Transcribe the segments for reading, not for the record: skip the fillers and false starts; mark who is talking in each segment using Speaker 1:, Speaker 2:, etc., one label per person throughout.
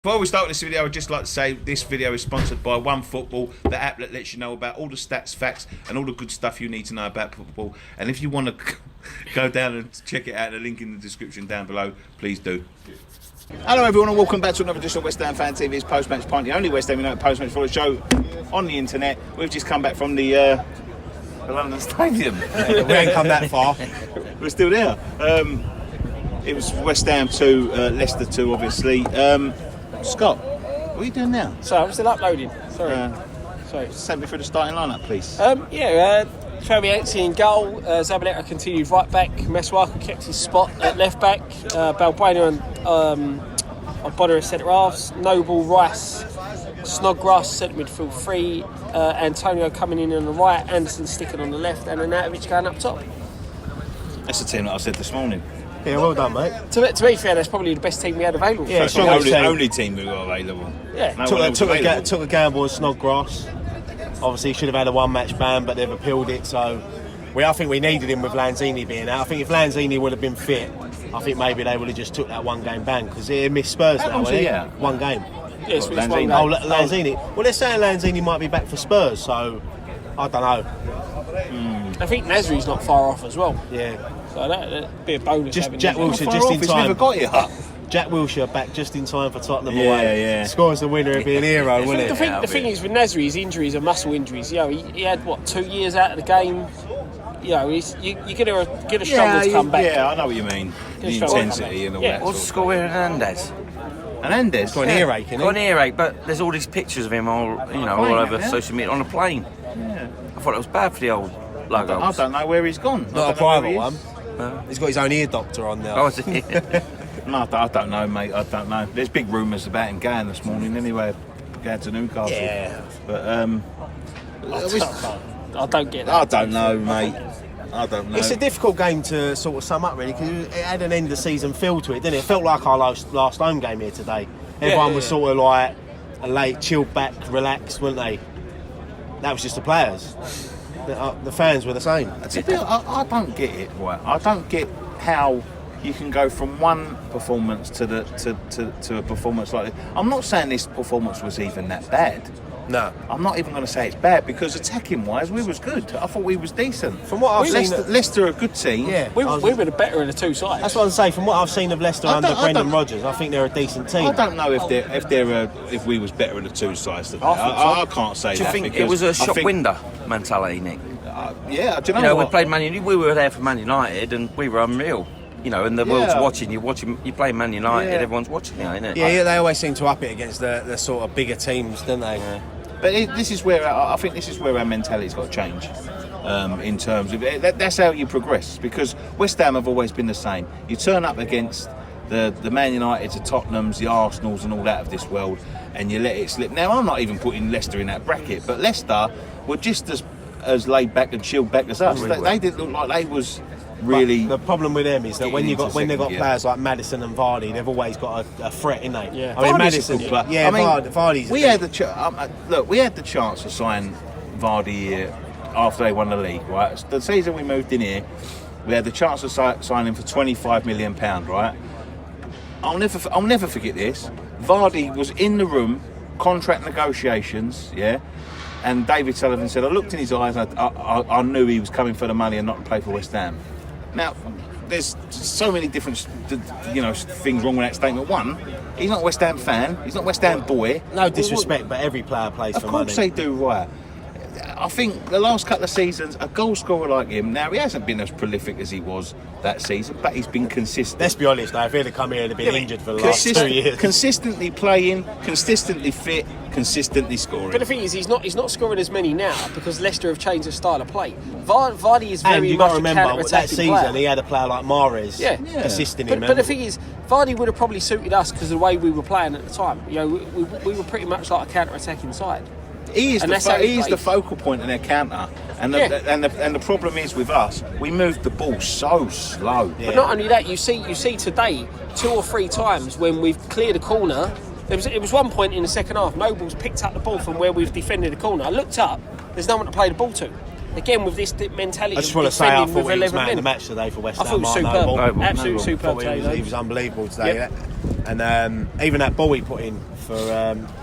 Speaker 1: Before we start this video, I'd just like to say this video is sponsored by OneFootball, the app that lets you know about all the stats, facts, and all the good stuff you need to know about football. And if you want to go down and check it out, the link in the description down below, please do. Hello everyone and welcome back to another edition of West Ham Fan TV's Post-Match Pint, the only West Ham United post-match football show on the internet. We've just come back from the London Stadium.
Speaker 2: We ain't come that far.
Speaker 1: We're still there. It was West Ham 2, Leicester 2 obviously. Scott, what are you doing now?
Speaker 3: So I'm still uploading. Sorry.
Speaker 1: Just take me through the starting lineup, please.
Speaker 3: Fabianski in goal. Zabaleta continued right back. Meswaka kept his spot at left back. Balbuena and Bonner as centre halves. Noble, Rice, Snodgrass centre midfield 3. Antonio coming in on the right. Anderson sticking on the left, and Anatovic going up top.
Speaker 1: That's the team that I said this morning.
Speaker 2: Yeah, well done, mate.
Speaker 3: To be fair, that's probably the best team we had available.
Speaker 2: Yeah,
Speaker 1: only team we got available.
Speaker 3: Yeah.
Speaker 2: Took a gamble on Snodgrass. Obviously, should have had a one-match ban, but they've appealed it. So, I think we needed him with Lanzini being out. I think if Lanzini would have been fit, I think maybe they would have just took that one-game ban because he missed Spurs now. One game.
Speaker 3: Yes,
Speaker 1: Lanzini.
Speaker 2: Lanzini. Well, they're saying Lanzini might be back for Spurs, so I don't know.
Speaker 3: I think Nasri's not far off as well.
Speaker 2: Yeah.
Speaker 3: So that'd be a bonus.
Speaker 2: Just Jack Wilshere just in
Speaker 1: He's
Speaker 2: time.
Speaker 1: never got you up.
Speaker 2: Jack Wilshere back just in time for Tottenham
Speaker 1: Yeah,
Speaker 2: away.
Speaker 1: yeah.
Speaker 2: Scores the winner, it'd be an hero, wouldn't it?
Speaker 3: The thing is with Nasri, his injuries are muscle injuries. You know, he had 2 years out of the game. You know, you're gonna struggle to come back.
Speaker 1: Yeah, I know what you mean. The intensity and all that.
Speaker 4: What's the score with Hernandez?
Speaker 1: Hernandez
Speaker 2: Got an earache,
Speaker 4: Got an earache, but there's all these pictures of him all over social media on a plane.
Speaker 1: Yeah.
Speaker 4: I thought it was bad for the old logo.
Speaker 1: I don't know where he's gone.
Speaker 2: Not a private one.
Speaker 4: No.
Speaker 2: He's got his own ear doctor on there.
Speaker 4: Oh, is it?
Speaker 1: No, I don't know, mate. I don't know. There's big rumours about him going this morning anyway, going to Newcastle.
Speaker 2: Yeah.
Speaker 1: But
Speaker 3: I don't get that.
Speaker 1: I don't know, mate. I don't know.
Speaker 2: It's a difficult game to sort of sum up, really, because it had an end of season feel to it, didn't it? It felt like our last home game here today. Everyone was sort of like a late, chilled back, relaxed, weren't they? That was just the players. The fans were the same.
Speaker 1: I don't get it. Right? I don't get how you can go from one performance to a performance like this. I'm not saying this performance was even that bad.
Speaker 2: No.
Speaker 1: I'm not even going to say it's bad because attacking wise we was good. I thought we was decent.
Speaker 2: From what I've seen,
Speaker 1: Leicester are a good team.
Speaker 2: Yeah,
Speaker 3: We were the better of the two sides.
Speaker 2: that's what I'm saying. From what I've seen of Leicester under Brendan Rodgers, I think they're a decent team.
Speaker 1: I don't know if we was better in the two sides today. I can't say
Speaker 4: Do you
Speaker 1: that.
Speaker 4: think it was a shop window mentality, Nick?
Speaker 1: Yeah, do you know,
Speaker 4: You know, we
Speaker 1: what?
Speaker 4: played Man United. We were there for Man United, and we were unreal. You know, and the world's watching. You play Man United.
Speaker 1: Yeah.
Speaker 4: Everyone's watching you, innit?
Speaker 2: Yeah, they always seem to up it against the sort of bigger teams, don't they?
Speaker 4: Yeah.
Speaker 1: But this is where I think this is where our mentality's got to change. In terms of that's how you progress, because West Ham have always been the same. You turn up against the Man Uniteds, the Tottenhams, the Arsenals, and all that of this world, and you let it slip. Now I'm not even putting Leicester in that bracket, but Leicester were just as laid back and chilled back as us. They didn't look like they was really.
Speaker 2: But the problem with them is that when they've got
Speaker 1: second,
Speaker 2: players like Maddison and Vardy, they've always got a threat, innit?
Speaker 3: Yeah.
Speaker 2: I mean,
Speaker 1: Vardy's
Speaker 2: Maddison,
Speaker 1: a good player.
Speaker 2: yeah,
Speaker 1: I mean,
Speaker 2: Vardy's.
Speaker 1: We had the chance to sign Vardy here after they won the league, right? The season we moved in here, we had the chance to sign him for £25 million, right? I'll never forget this. Vardy was in the room, contract negotiations, yeah. And David Sullivan said, I looked in his eyes, and I knew he was coming for the money and not to play for West Ham. Now, there's so many different, things wrong with that statement. One, he's not a West Ham fan. He's not a West Ham boy.
Speaker 2: No disrespect, but every player plays for money.
Speaker 1: Of course they do, right. I think the last couple of seasons, a goal scorer like him, now he hasn't been as prolific as he was that season, but he's been consistent.
Speaker 2: Let's be honest, though, if he'd have come here and been injured for the last 2 years.
Speaker 1: Consistently playing, consistently fit, consistently scoring.
Speaker 3: But the thing is, he's not scoring as many now because Leicester have changed their style of play. Vardy is
Speaker 2: And
Speaker 3: very
Speaker 2: you've
Speaker 3: much
Speaker 2: got to
Speaker 3: a
Speaker 2: remember,
Speaker 3: counter-attacking
Speaker 2: that season
Speaker 3: player.
Speaker 2: he had a player like Mahrez assisting him.
Speaker 3: But the thing is, Vardy would have probably suited us because of the way we were playing at the time. You know, we were pretty much like a counter-attacking side.
Speaker 1: He is the focal point in their counter, and the problem is with us, we move the ball so slow.
Speaker 3: But not only that, you see today 2 or 3 times when we've cleared a corner. It was one point in the second half. Noble's picked up the ball from where we've defended the corner. I looked up. There's no one to play the ball to. Again, with this mentality.
Speaker 2: I just want to say I thought he was man of the
Speaker 3: men.
Speaker 2: match today for West Ham.
Speaker 3: I thought he was superb. Absolutely superb.
Speaker 2: He was unbelievable today.
Speaker 3: Yep.
Speaker 2: And even that ball he put in for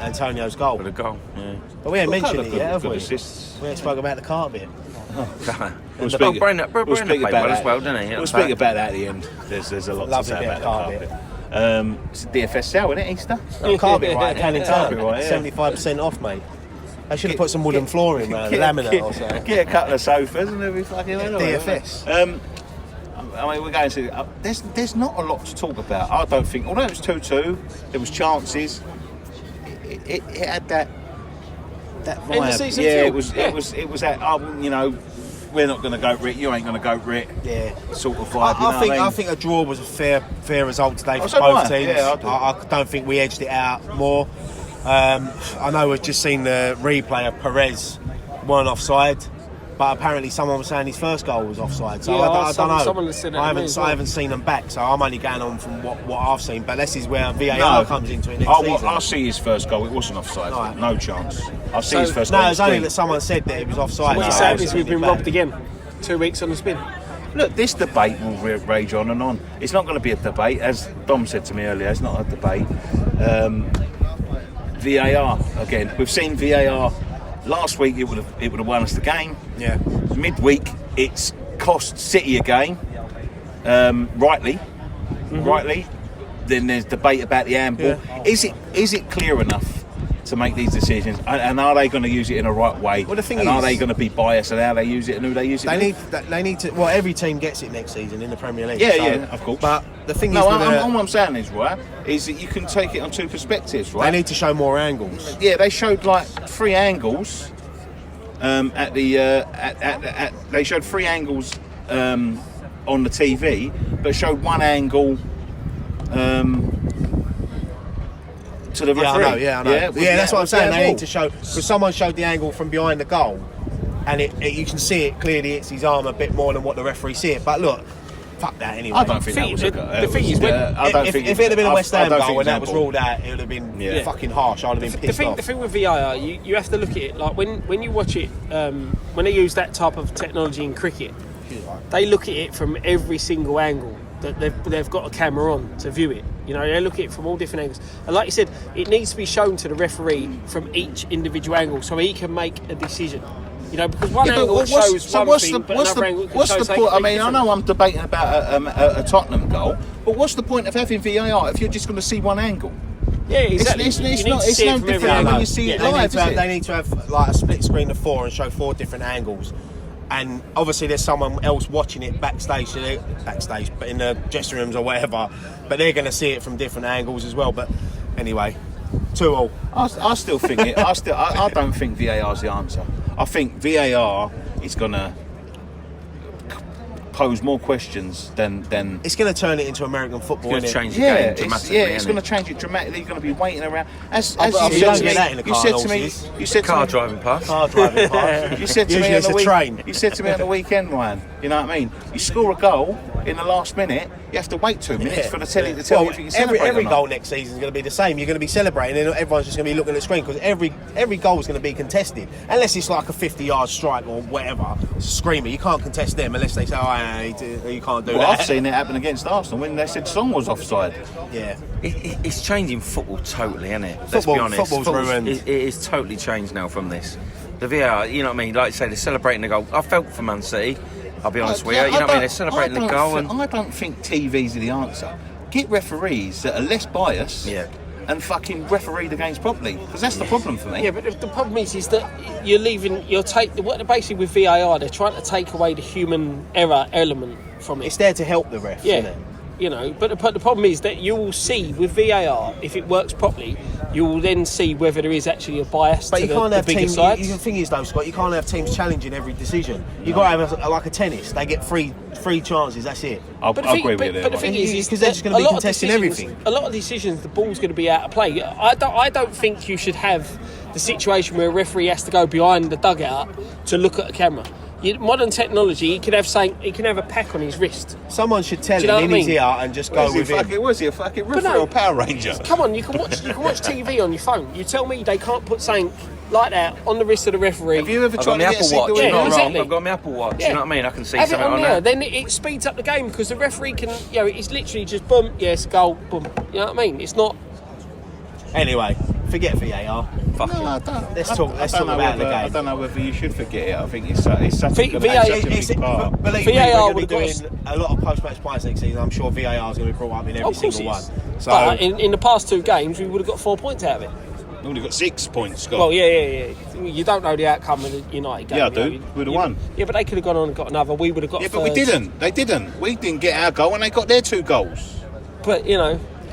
Speaker 2: Antonio's goal.
Speaker 4: For the goal, yeah.
Speaker 2: But we ain't
Speaker 1: Well,
Speaker 2: mentioned it
Speaker 1: good-
Speaker 2: yet, have
Speaker 1: good
Speaker 2: we?
Speaker 1: assists.
Speaker 2: We ain't spoke about the carpet.
Speaker 1: We'll
Speaker 4: Well, Brenner
Speaker 1: we'll
Speaker 4: played
Speaker 1: speak
Speaker 4: well
Speaker 1: about
Speaker 4: as
Speaker 1: that.
Speaker 4: well, didn't he?
Speaker 1: We'll speak about that at the end. There's a lot
Speaker 2: Lovely
Speaker 1: to say
Speaker 2: bit
Speaker 1: about
Speaker 2: of
Speaker 1: the
Speaker 2: carpet.
Speaker 1: carpet. It's a DFS sale, isn't it, Easter?
Speaker 2: Carpet right, Canning
Speaker 1: Carpet
Speaker 2: Town.
Speaker 1: right, yeah.
Speaker 2: 75% off, mate. They should have put some wooden flooring around, laminate or something.
Speaker 1: Get a couple of sofas and it'll be fucking
Speaker 2: DFS.
Speaker 1: I mean, we're going to. There's not a lot to talk about. I don't think. Although it was 2-2, there was chances. It had that vibe.
Speaker 3: End of season
Speaker 1: Yeah,
Speaker 3: feel.
Speaker 1: it was that. You know, we're not going to go Rit. You ain't going to go Rit.
Speaker 2: Yeah.
Speaker 1: Sort of vibe.
Speaker 2: I think a draw was a fair result today for
Speaker 1: so
Speaker 2: both
Speaker 1: do I.
Speaker 2: teams.
Speaker 1: Yeah, I do.
Speaker 2: I don't think we edged it out more. I know we've just seen the replay of Perez weren't offside, but apparently someone was saying his first goal was offside. So
Speaker 3: Yeah,
Speaker 2: I don't know.
Speaker 3: someone has said it to me as well.
Speaker 2: I haven't seen them back, so I'm only going on from what I've seen. But this is where VAR comes into it next season.
Speaker 1: I see his first goal. It wasn't offside.
Speaker 2: Right.
Speaker 1: No chance. I see
Speaker 3: So-
Speaker 1: his first goal.
Speaker 2: No, it's only
Speaker 1: Screen.
Speaker 2: that someone said that it was offside.
Speaker 3: What
Speaker 2: so
Speaker 3: you're saying
Speaker 2: I
Speaker 3: is we've been
Speaker 2: absolutely
Speaker 3: robbed
Speaker 2: bad.
Speaker 3: again. 2 weeks on the spin.
Speaker 1: Look, this debate will rage on and on. It's not going to be a debate, as Dom said to me earlier. It's not a debate. VAR again. We've seen VAR. Last week it would have won us the game.
Speaker 2: Yeah.
Speaker 1: Midweek it's cost City a game. Rightly. Then there's debate about the handball.
Speaker 2: Yeah.
Speaker 1: Is it clear enough to make these decisions? And are they going to use it in the right way?
Speaker 2: Well, the thing
Speaker 1: and are
Speaker 2: is-
Speaker 1: they going to be biased in how they use it and who they use it?
Speaker 2: They need to. Well, every team gets it next season in the Premier League.
Speaker 1: Yeah,
Speaker 2: so-
Speaker 1: yeah, of course.
Speaker 2: But the thing is,
Speaker 1: No,
Speaker 2: with
Speaker 1: what I'm saying is, right, is that you can take it on two perspectives, right?
Speaker 2: they need to show more angles.
Speaker 1: Yeah, they showed like 3 angles at the they showed 3 angles on the TV, but showed 1 angle to the
Speaker 2: Yeah, I
Speaker 1: referee.
Speaker 2: know. Yeah, I know. Yeah, that's what I'm
Speaker 1: was
Speaker 2: saying.
Speaker 1: that
Speaker 2: They
Speaker 1: ball?
Speaker 2: need to show because someone showed the angle from behind the goal, and you can see it clearly. It's his arm a bit more than what the referee see it. But look, fuck that anyway.
Speaker 1: I don't think that was a goal.
Speaker 3: The thing is, when-
Speaker 2: If it had been a West Ham goal and that was
Speaker 1: ruled.
Speaker 2: ruled out, it would have been
Speaker 1: Yeah.
Speaker 2: fucking harsh. I'd have been
Speaker 3: The
Speaker 2: pissed off.
Speaker 3: thing with VAR, you have to look at it like when you watch it. When they use that type of technology in cricket, they look at it from every single angle that they've got a camera on to view it. You know, they look at it from all different angles. And like you said, it needs to be shown to the referee from each individual angle so he can make a decision. You know, because one angle shows one thing, but another angle can show something
Speaker 1: point? I mean,
Speaker 3: completely
Speaker 1: I know I'm debating about a Tottenham goal, but what's the point of having VAR if you're just going to see one angle?
Speaker 3: different. Yeah, exactly.
Speaker 1: It's
Speaker 3: You need
Speaker 1: not-
Speaker 3: to
Speaker 1: it's
Speaker 3: see it
Speaker 1: no
Speaker 3: from every
Speaker 1: different
Speaker 3: angle.
Speaker 1: when you see it
Speaker 2: They
Speaker 1: live, is it?
Speaker 2: they need to have like a split screen of 4 and show 4 different angles. And obviously, there's someone else watching it backstage, but in the dressing rooms or whatever. But they're going to see it from different angles as well. But anyway, 2-2.
Speaker 1: I still think it. I don't think VAR is the answer. I think VAR is going to pose more questions than.
Speaker 2: It's going to turn it into American football,
Speaker 4: It's
Speaker 2: isn't
Speaker 4: going to
Speaker 2: it?
Speaker 4: change the game dramatically.
Speaker 1: it's going to change it dramatically. You're going to be waiting around. As
Speaker 2: but
Speaker 1: you
Speaker 2: you
Speaker 1: said
Speaker 2: don't
Speaker 1: to
Speaker 2: get
Speaker 1: me,
Speaker 2: that in a
Speaker 1: you
Speaker 2: car
Speaker 1: said
Speaker 2: and
Speaker 1: to me,
Speaker 2: horses.
Speaker 1: you said to
Speaker 4: Car
Speaker 1: me,
Speaker 4: driving past.
Speaker 2: Car driving past.
Speaker 1: you said to
Speaker 2: Usually
Speaker 1: me on
Speaker 2: it's
Speaker 1: the
Speaker 2: a
Speaker 1: week,
Speaker 2: train.
Speaker 1: You said to me on the weekend, Ryan. You know what I mean? You score a goal in the last minute, you have to wait 2 minutes for the telly to tell you if you can celebrate
Speaker 2: every
Speaker 1: or not.
Speaker 2: goal next season is going to be the same. You're going to be celebrating, and everyone's just going to be looking at the screen because every goal is going to be contested, unless it's like a 50-yard strike or whatever. It's a screamer, you can't contest them unless they say, "Oh, you can't do
Speaker 1: Well,
Speaker 2: that."
Speaker 1: I've seen it happen against Arsenal when they said Song was offside.
Speaker 2: Yeah.
Speaker 4: It's changing football totally, isn't it? Let's
Speaker 2: Football-
Speaker 4: be honest.
Speaker 2: football's ruined.
Speaker 4: It is totally changed now from this. The VAR, you know what I mean? Like you say, they're celebrating the goal. I felt for Man City. I'll be honest with you. You know what I mean? They're celebrating the goal.
Speaker 1: I don't think TV's are the answer. Get referees that are less biased
Speaker 4: Yeah.
Speaker 1: and fucking referee the games properly, because that's the problem for me.
Speaker 3: Yeah, but the problem is that basically with VAR, they're trying to take away the human error element from it.
Speaker 2: It's there to help the refs, isn't
Speaker 3: Yeah,
Speaker 2: it?
Speaker 3: you know, but the problem is that you will see with VAR, if it works properly, you will then see whether there is actually a bias
Speaker 2: But
Speaker 3: to
Speaker 2: you can't
Speaker 3: the
Speaker 2: have
Speaker 3: bigger
Speaker 2: teams.
Speaker 3: sides.
Speaker 2: The thing is, though, Scott, you can't have teams challenging every decision. You've got to have like a tennis. They get three chances. That's it.
Speaker 1: I
Speaker 3: But the thing,
Speaker 1: agree with you there.
Speaker 3: but the
Speaker 1: Ryan.
Speaker 3: thing is
Speaker 2: Because they're just gonna
Speaker 3: that
Speaker 2: be
Speaker 3: a lot of
Speaker 2: contesting
Speaker 3: decisions-
Speaker 2: everything.
Speaker 3: A lot of decisions, the ball's going to be out of play. I don't think you should have the situation where a referee has to go behind the dugout to look at a camera. Modern technology, he can have a pack on his wrist.
Speaker 2: Someone should tell
Speaker 3: Do you know
Speaker 2: him in
Speaker 3: what I
Speaker 2: his
Speaker 3: mean?
Speaker 2: ear and just go with him.
Speaker 1: Was he a fucking
Speaker 3: But
Speaker 1: referee
Speaker 3: no.
Speaker 1: or Power Ranger?
Speaker 3: Come on, you can watch TV on your phone. You tell me they can't put something like that on the wrist of the referee.
Speaker 1: Have you ever
Speaker 4: I've
Speaker 1: tried
Speaker 4: got my
Speaker 1: to get a
Speaker 4: Apple Watch.
Speaker 1: signal?
Speaker 3: Yeah,
Speaker 4: You're not
Speaker 3: exactly.
Speaker 4: wrong. I've got my Apple Watch.
Speaker 3: Yeah.
Speaker 4: You know what I mean? I can see
Speaker 3: Have it
Speaker 4: something
Speaker 3: on
Speaker 4: on
Speaker 3: there,
Speaker 4: there.
Speaker 3: then it speeds up the game because the referee can, it's literally just boom, yes, goal, boom. You know what I mean? It's not.
Speaker 2: Anyway, forget VAR.
Speaker 4: Fuck
Speaker 1: No,
Speaker 4: it.
Speaker 1: I don't.
Speaker 2: Let's
Speaker 1: I
Speaker 2: talk
Speaker 1: don't know
Speaker 2: about the
Speaker 1: whether-
Speaker 2: game.
Speaker 1: I don't know whether you should forget it. I think it's such a
Speaker 3: VAR
Speaker 1: big part.
Speaker 2: Believe me,
Speaker 3: VAR
Speaker 2: we're going to be
Speaker 3: would've got
Speaker 2: doing a lot of post-match pints next season. I'm sure VAR is going to be brought up in every
Speaker 3: Of course
Speaker 2: single
Speaker 3: it
Speaker 2: one.
Speaker 3: is.
Speaker 2: So
Speaker 3: But in the past 2 games, we would have got 4 points out of it.
Speaker 1: We've only got 6 points, Scott.
Speaker 3: Well, yeah. You don't know the outcome of the United game.
Speaker 1: Yeah, I
Speaker 3: you know,
Speaker 1: do. We'd have won.
Speaker 3: Yeah, but they could have gone on and got another. We would have got.
Speaker 1: Yeah, but we
Speaker 3: third.
Speaker 1: didn't. They didn't. We didn't get our goal, and they got their 2 goals.
Speaker 3: But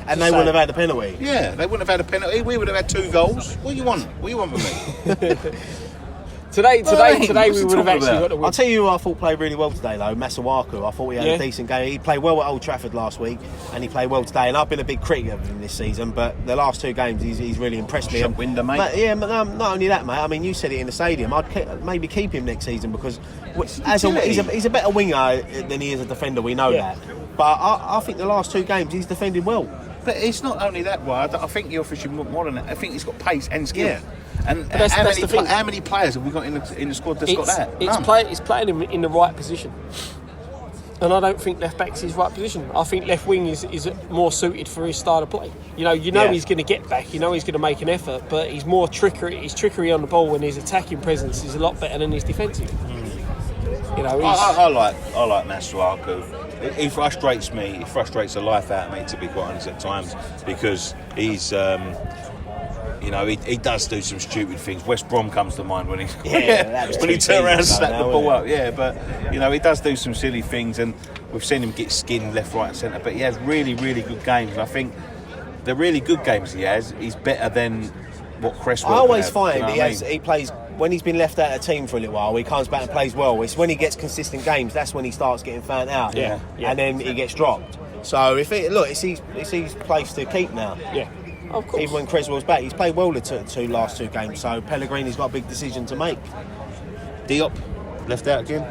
Speaker 2: and they wouldn't have had the penalty.
Speaker 1: Yeah, they wouldn't have had a penalty. We would have had 2 goals. What do you want? What do you want from me?
Speaker 3: today
Speaker 1: Hey,
Speaker 3: we
Speaker 1: what's
Speaker 3: would have
Speaker 1: he talking
Speaker 3: actually
Speaker 1: about?
Speaker 3: got the win.
Speaker 2: I'll tell you who I thought played really well today, though, Masuaku. I thought he had
Speaker 3: Yeah.
Speaker 2: a decent game. He played well at Old Trafford last week, and he played well today. And I've been a big critic of him this season, but the last 2 games, he's really impressed me.
Speaker 1: Shot window, mate.
Speaker 2: Yeah, but not only that, mate. I mean, you said it in the stadium. I'd maybe keep him next season because he's a better winger than he is a defender. We know
Speaker 3: Yeah.
Speaker 2: that. But I think the last 2 games, he's defended well.
Speaker 1: But it's not only that, Ward. I think you're fishing more than that. I think he's got pace and skill.
Speaker 2: Yeah.
Speaker 1: And
Speaker 3: that's the thing.
Speaker 1: how many players have we got in the squad that's got that?
Speaker 3: It's playing him in the right position. And I don't think left back's his right position. I think left wing is more suited for his style of play.
Speaker 2: Yeah.
Speaker 3: He's going to get back. He's going to make an effort, but he's more trickery. His trickery on the ball and his attacking presence is a lot better than his defensive.
Speaker 1: I like Masuaku. He frustrates me. He frustrates the life out of me, to be quite honest, at times, because he's. He does do some stupid things. West Brom comes to mind when he
Speaker 2: that was
Speaker 1: when he
Speaker 2: 2
Speaker 1: turned around and
Speaker 2: seasons ago
Speaker 1: slapped the
Speaker 2: now,
Speaker 1: ball
Speaker 2: wasn't
Speaker 1: up. Yeah, but he does do some silly things, and we've seen him get skinned left, right, and centre. But he has really, really good games. And I think the really good games he has, he's better than what Cresswell.
Speaker 2: I always
Speaker 1: can have,
Speaker 2: find
Speaker 1: you know what I mean?
Speaker 2: he plays when he's been left out of the team for a little while. He comes back and plays well. It's when he gets consistent games. That's when he starts getting found out.
Speaker 3: Yeah.
Speaker 2: And then he gets dropped. So it's his place to keep now.
Speaker 3: Yeah, of course.
Speaker 2: Even when Cresswell's back, he's played well the last 2 games. So Pellegrini's got a big decision to make.
Speaker 1: Diop left out again.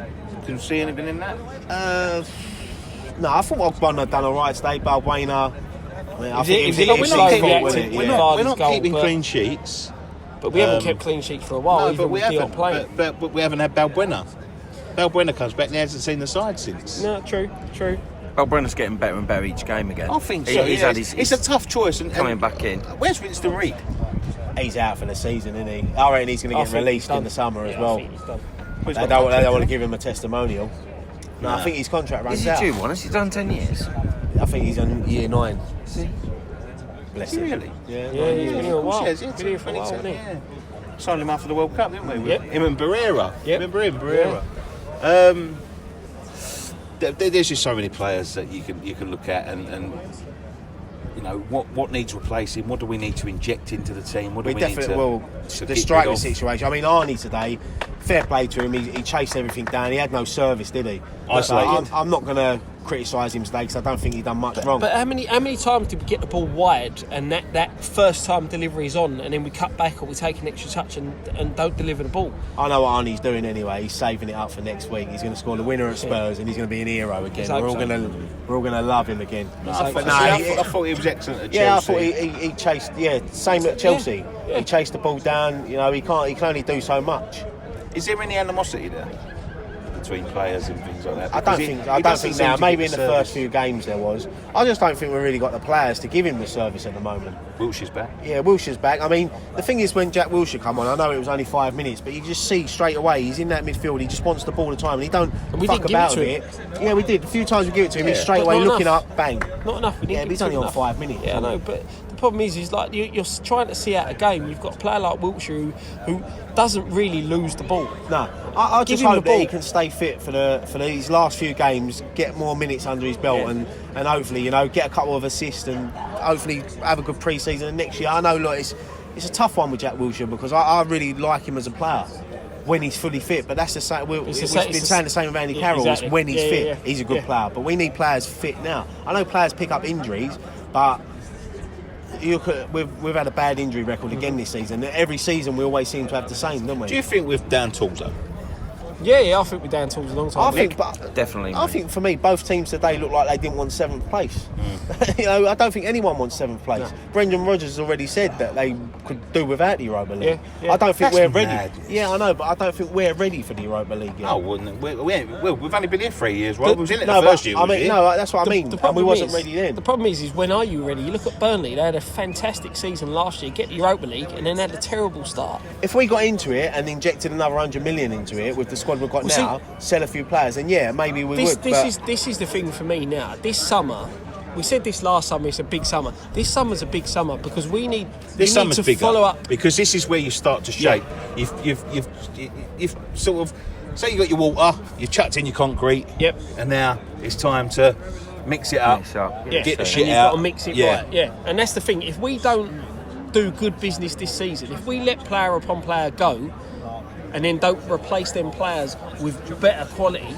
Speaker 1: Can you see anything in that?
Speaker 2: No, I thought Ogbonna had done all right today. Balbuena.
Speaker 3: If he got
Speaker 1: We're
Speaker 3: slow
Speaker 1: not
Speaker 3: reacting
Speaker 1: keeping,
Speaker 3: with
Speaker 1: we're
Speaker 3: Vardy's
Speaker 1: not
Speaker 3: goal,
Speaker 1: keeping
Speaker 3: but-
Speaker 1: clean sheets.
Speaker 3: But we haven't kept clean sheets for a while,
Speaker 1: No,
Speaker 3: even
Speaker 1: but we
Speaker 3: with Diop
Speaker 1: haven't.
Speaker 3: playing.
Speaker 1: But we haven't had Balbuena. Balbuena comes back and he hasn't seen the side since.
Speaker 3: No, true.
Speaker 4: Well, Brenner's getting better and better each game again.
Speaker 1: I think so.
Speaker 4: He's
Speaker 1: yeah.
Speaker 4: had his,
Speaker 1: It's a tough choice. And
Speaker 4: coming back in.
Speaker 1: Where's Winston Reid?
Speaker 2: He's out for the season, isn't he? I reckon he's going to
Speaker 3: I
Speaker 2: get
Speaker 3: think
Speaker 2: released
Speaker 3: he's
Speaker 2: in the summer
Speaker 3: done.
Speaker 2: as well.
Speaker 3: I think he's done.
Speaker 1: He's
Speaker 2: They
Speaker 1: got
Speaker 2: don't want to give him a testimonial. No, I think his contract
Speaker 4: Is
Speaker 2: runs
Speaker 4: he
Speaker 2: out.
Speaker 4: due one? Has he done 10 years?
Speaker 2: I think he's on year 9. Bless him.
Speaker 1: Really?
Speaker 2: Yeah,
Speaker 3: Yeah, he's been here a while.
Speaker 1: Of course he has,
Speaker 3: Been here for a while, hasn't he?
Speaker 1: Yeah. Signed him after the World Cup, didn't we? With
Speaker 3: Yep.
Speaker 1: him and Barrera.
Speaker 3: Yep.
Speaker 1: Remember him, Barrera? There's just so many players that you can look at and what needs replacing. What do we need to inject into the team? What do
Speaker 2: We
Speaker 1: we
Speaker 2: definitely
Speaker 1: need
Speaker 2: will.
Speaker 1: to
Speaker 2: The
Speaker 1: get
Speaker 2: striker
Speaker 1: rid of?
Speaker 2: situation. I mean, Arnie today, fair play to him. He chased everything down. He had no service, did he?
Speaker 1: Isolated.
Speaker 2: I'm not going to criticise him today because I don't think he done much wrong.
Speaker 3: But how many times did we get the ball wide and that first time delivery is on and then we cut back or we take an extra touch and don't deliver the ball?
Speaker 2: I know what Arnie's doing anyway. He's saving it up for next week. He's going to score the winner at Spurs and he's going to be an hero again.
Speaker 3: hope
Speaker 2: We're all
Speaker 3: so.
Speaker 2: going to love him again.
Speaker 1: I
Speaker 2: But
Speaker 1: thought he was excellent at Chelsea.
Speaker 2: Yeah, I thought he chased. Yeah, same at Chelsea.
Speaker 3: Yeah.
Speaker 2: He chased the ball down. He can only do so much.
Speaker 1: Is there any animosity there between players and things like that?
Speaker 2: I don't
Speaker 1: Because
Speaker 2: think.
Speaker 1: he
Speaker 2: I don't
Speaker 1: doesn't
Speaker 2: think
Speaker 1: seem
Speaker 2: now.
Speaker 1: to
Speaker 2: Maybe
Speaker 1: get
Speaker 2: in the
Speaker 1: service.
Speaker 2: first few games there was. I just don't think we really got the players to give him the service at the moment.
Speaker 1: Wilshire's back.
Speaker 2: Yeah, Wilshire's back. I mean, the thing is, when Jack Wilshere come on, I know it was only 5 minutes, but you just see straight away he's in that midfield. He just wants the ball all the time, and he don't
Speaker 3: we
Speaker 2: fuck
Speaker 3: didn't give
Speaker 2: about
Speaker 3: it to
Speaker 2: with it. Yeah, we did. A few times we give it to him. He's straight
Speaker 3: But
Speaker 2: away
Speaker 3: not
Speaker 2: looking
Speaker 3: enough.
Speaker 2: up, bang.
Speaker 3: Not enough. We didn't
Speaker 2: Yeah, but
Speaker 3: give
Speaker 2: he's
Speaker 3: it
Speaker 2: only on
Speaker 3: enough.
Speaker 2: 5 minutes.
Speaker 3: Yeah, I know, but the problem is like you're trying to see out a game. You've got a player like Wilshere who doesn't really lose the ball.
Speaker 2: No, I
Speaker 3: Give
Speaker 2: just
Speaker 3: him the
Speaker 2: hope that he
Speaker 3: ball.
Speaker 2: can stay fit for these last few games, get more minutes under his belt,
Speaker 3: Yeah.
Speaker 2: and hopefully get a couple of assists and hopefully have a good pre-season. And next year, I know, look, it's a tough one with Jack Wilshere because I really like him as a player when he's fully fit. But that's the same. We've been saying the same with Andy Carroll.
Speaker 3: Exactly.
Speaker 2: When he's fit,
Speaker 3: Yeah.
Speaker 2: he's a good
Speaker 3: Yeah.
Speaker 2: player. But we need players fit now. I know players pick up injuries, but. We've had a bad injury record again this season. Every season we always seem to have the same, don't we?
Speaker 1: Do you think we've down tools though?
Speaker 3: Yeah, I think we're down tools a long time.
Speaker 2: I think, but
Speaker 4: Definitely,
Speaker 2: I
Speaker 4: mate.
Speaker 2: think for me, both teams today look like they didn't want 7th place. You know, I don't think anyone wants 7th place.
Speaker 3: No.
Speaker 2: Brendan Rodgers has already said that they could do without the Europa League.
Speaker 3: Yeah.
Speaker 2: I don't think
Speaker 1: That's
Speaker 2: we're ready.
Speaker 1: madness.
Speaker 2: Yeah, I know, but I don't think we're ready for the Europa League yet.
Speaker 1: Oh, we've only been here 3 years, right? We was in it
Speaker 2: no,
Speaker 1: the first year.
Speaker 2: I
Speaker 1: we was
Speaker 2: mean,
Speaker 1: here.
Speaker 2: no, that's what I mean.
Speaker 3: The
Speaker 2: And we
Speaker 3: problem
Speaker 2: wasn't
Speaker 3: is-
Speaker 2: ready then.
Speaker 3: The problem is when are you ready? You look at Burnley, they had a fantastic season last year, get the Europa League, and then had a terrible start.
Speaker 2: If we got into it and injected another 100 million into it with the squad we've got
Speaker 3: Well,
Speaker 2: now, sell a few players, then yeah, maybe we would. But
Speaker 3: This is the thing for me now. This summer, we said this last summer, it's a big summer. This summer's a big summer because we need,
Speaker 1: This
Speaker 3: you
Speaker 1: summer's
Speaker 3: need to
Speaker 1: bigger
Speaker 3: follow up.
Speaker 1: because this is where you start to shape. You've sort of say you got your water, you've chucked in your concrete,
Speaker 3: Yep.
Speaker 1: and now it's time to mix it up,
Speaker 4: Mix up.
Speaker 3: Yeah.
Speaker 1: get the
Speaker 3: And
Speaker 1: shit
Speaker 3: you've
Speaker 1: out.
Speaker 3: got to mix it
Speaker 1: yeah.
Speaker 3: right. Yeah, and that's the thing. If we don't do good business this season, if we let player upon player go, and then don't replace them players with better quality,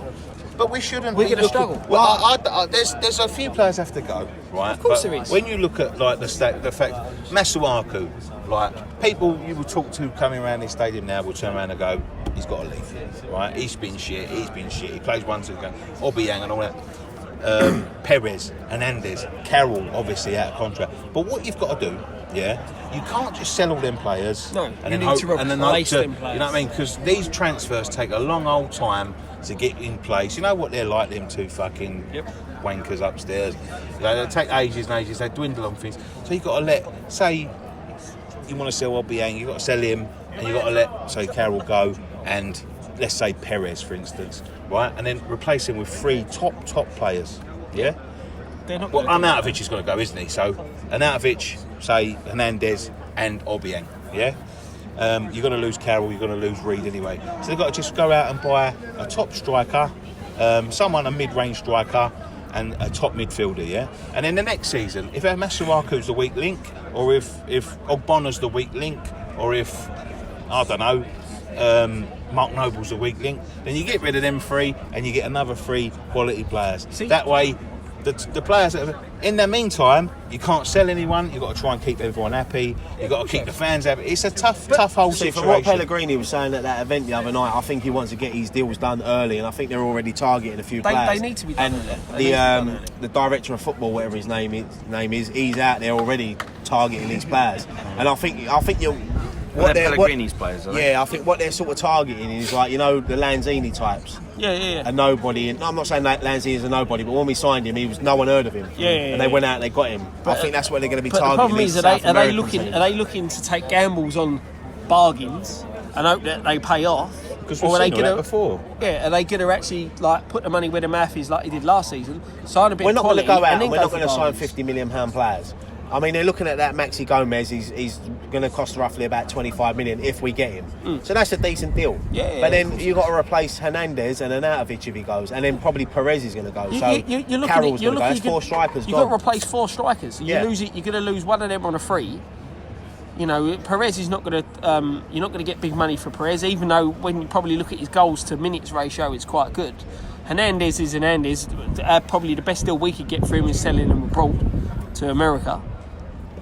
Speaker 1: But we shouldn't.
Speaker 3: We're
Speaker 1: be
Speaker 3: gonna
Speaker 1: looking-
Speaker 3: struggle.
Speaker 1: Well, there's a few players have to go, right?
Speaker 3: Of course
Speaker 1: But
Speaker 3: there is.
Speaker 1: When you look at like the fact Masuaku, like people you will talk to coming around this stadium now will turn around and go, he's got to leave, right? He's been shit. He plays one to go. Obiang and all that. Perez, Hernandez, Carroll, obviously out of contract. But what you've got to do, yeah, you can't just sell all them players.
Speaker 3: No,
Speaker 1: and
Speaker 3: you
Speaker 1: then
Speaker 3: need
Speaker 1: hope,
Speaker 3: to
Speaker 1: and then hope
Speaker 3: replace
Speaker 1: to,
Speaker 3: them players.
Speaker 1: You know what I mean? Because these transfers take a long old time to get in place. You know what they're like, them two fucking wankers upstairs. You know, they take ages and ages. They dwindle on things. So you've got to let, say, you want to sell Obiang, you've got to sell him, and you've got to let, say, Carroll go, and let's say Perez, for instance, right? And then replace him with 3 top players, yeah?
Speaker 3: they're not.
Speaker 1: Well,
Speaker 3: gonna do
Speaker 1: Arnautovic is going to go, isn't he? So Arnautovic, say Hernandez and Obiang, yeah? You're going to lose Carroll, you're going to lose Reed anyway. So they've got to just go out and buy a top striker, someone a mid-range striker, and a top midfielder, yeah? And then the next season, if Masuaku's the weak link, or if Ogbona's the weak link, or if, I don't know, Mark Noble's the weak link, then you get rid of them 3 and you get another 3 quality players.
Speaker 3: See-
Speaker 1: that way, the players that in the meantime, you can't sell anyone. You've got to try and keep everyone happy. You've got to keep the fans happy. It's a tough whole
Speaker 2: See,
Speaker 1: situation.
Speaker 2: from what Pellegrini was saying at that event the other night, I think he wants to get his deals done early, and I think they're already targeting a few
Speaker 3: They
Speaker 2: players.
Speaker 3: need to be done
Speaker 2: And
Speaker 3: early. They need to be done early.
Speaker 2: the director of football, whatever his name is, he's out there already targeting these players. And I think you.
Speaker 4: They're Pellegrini's players, are they?
Speaker 2: Yeah, I think what they're sort of targeting is like, you know, the Lanzini types.
Speaker 3: Yeah.
Speaker 2: A nobody, and I'm not saying that Lanzini is a nobody, but when we signed him, no one heard of him.
Speaker 3: Yeah,
Speaker 2: and they went out and they got him. I think that's what they're going to be
Speaker 3: But the
Speaker 2: targeting.
Speaker 3: problem is,
Speaker 2: these
Speaker 3: are
Speaker 2: South
Speaker 3: they
Speaker 2: American
Speaker 3: looking?
Speaker 2: teams.
Speaker 3: Are they looking to take gambles on bargains and hope that they pay off?
Speaker 1: Because we've
Speaker 3: are they
Speaker 1: seen all that
Speaker 3: gonna-
Speaker 1: before.
Speaker 3: Yeah, are they going to actually like put the money where the mouth is, like he did last season? Sign a bit.
Speaker 2: We're
Speaker 3: of
Speaker 2: not going to
Speaker 3: quality
Speaker 2: go out
Speaker 3: and then
Speaker 2: and we're
Speaker 3: go
Speaker 2: not
Speaker 3: for
Speaker 2: going to sign
Speaker 3: bargains.
Speaker 2: £50 million players. I mean, they're looking at that Maxi Gomez. He's going to cost roughly about 25 million if we get him. So that's a decent deal.
Speaker 3: Yeah,
Speaker 2: but
Speaker 3: of
Speaker 2: then
Speaker 3: course
Speaker 2: you've got to replace Hernandez and Arnautovic if he goes, and then probably Perez is going to go.
Speaker 3: You-
Speaker 2: So
Speaker 3: you're looking
Speaker 2: Carroll's
Speaker 3: at, you're
Speaker 2: going to go.
Speaker 3: looking,
Speaker 2: That's 4 strikers
Speaker 3: You've
Speaker 2: gone.
Speaker 3: got to replace 4 strikers. You
Speaker 2: Yeah.
Speaker 3: lose it. You're going to lose one of them on a free. You know, Perez is not going to. You're not going to get big money for Perez, even though when you probably look at his goals to minutes ratio, it's quite good. Hernandez is Hernandez. Probably the best deal we could get for him is selling him abroad to America.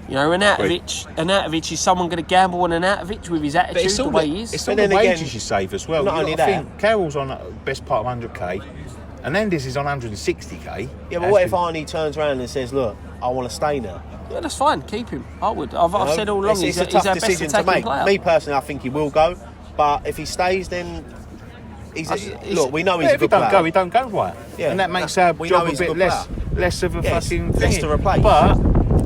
Speaker 3: You know, Arnautovic is someone going to gamble on Arnautovic with his attitude,
Speaker 1: It's
Speaker 3: the
Speaker 1: all
Speaker 3: way
Speaker 1: the,
Speaker 3: he is.
Speaker 1: it's all
Speaker 2: But
Speaker 1: the
Speaker 2: then again,
Speaker 1: wages you save as well.
Speaker 2: not
Speaker 1: You've
Speaker 2: only
Speaker 1: got to
Speaker 2: that-
Speaker 1: think, Carroll's on best part of 100k, and Hernandez is on 160k.
Speaker 2: Yeah, but what if Arnie turns around and says, "Look, I want to stay now"?
Speaker 3: Yeah, that's fine. Keep him. I would. I've said all along
Speaker 2: It's
Speaker 3: he's
Speaker 2: a
Speaker 3: he's
Speaker 2: tough
Speaker 3: our best
Speaker 2: decision to
Speaker 3: attacking
Speaker 2: make.
Speaker 3: player.
Speaker 2: Me personally, I think he will go, but if he stays, then look. We know he's a
Speaker 1: if he
Speaker 2: good
Speaker 1: don't
Speaker 2: player.
Speaker 1: go, he don't go right.
Speaker 2: Yeah.
Speaker 1: And that makes our
Speaker 2: We know
Speaker 1: job a
Speaker 2: he's a
Speaker 1: bit
Speaker 2: good
Speaker 1: less of a
Speaker 2: Yes,
Speaker 1: fucking
Speaker 2: less
Speaker 1: thing.
Speaker 2: to replace.
Speaker 1: But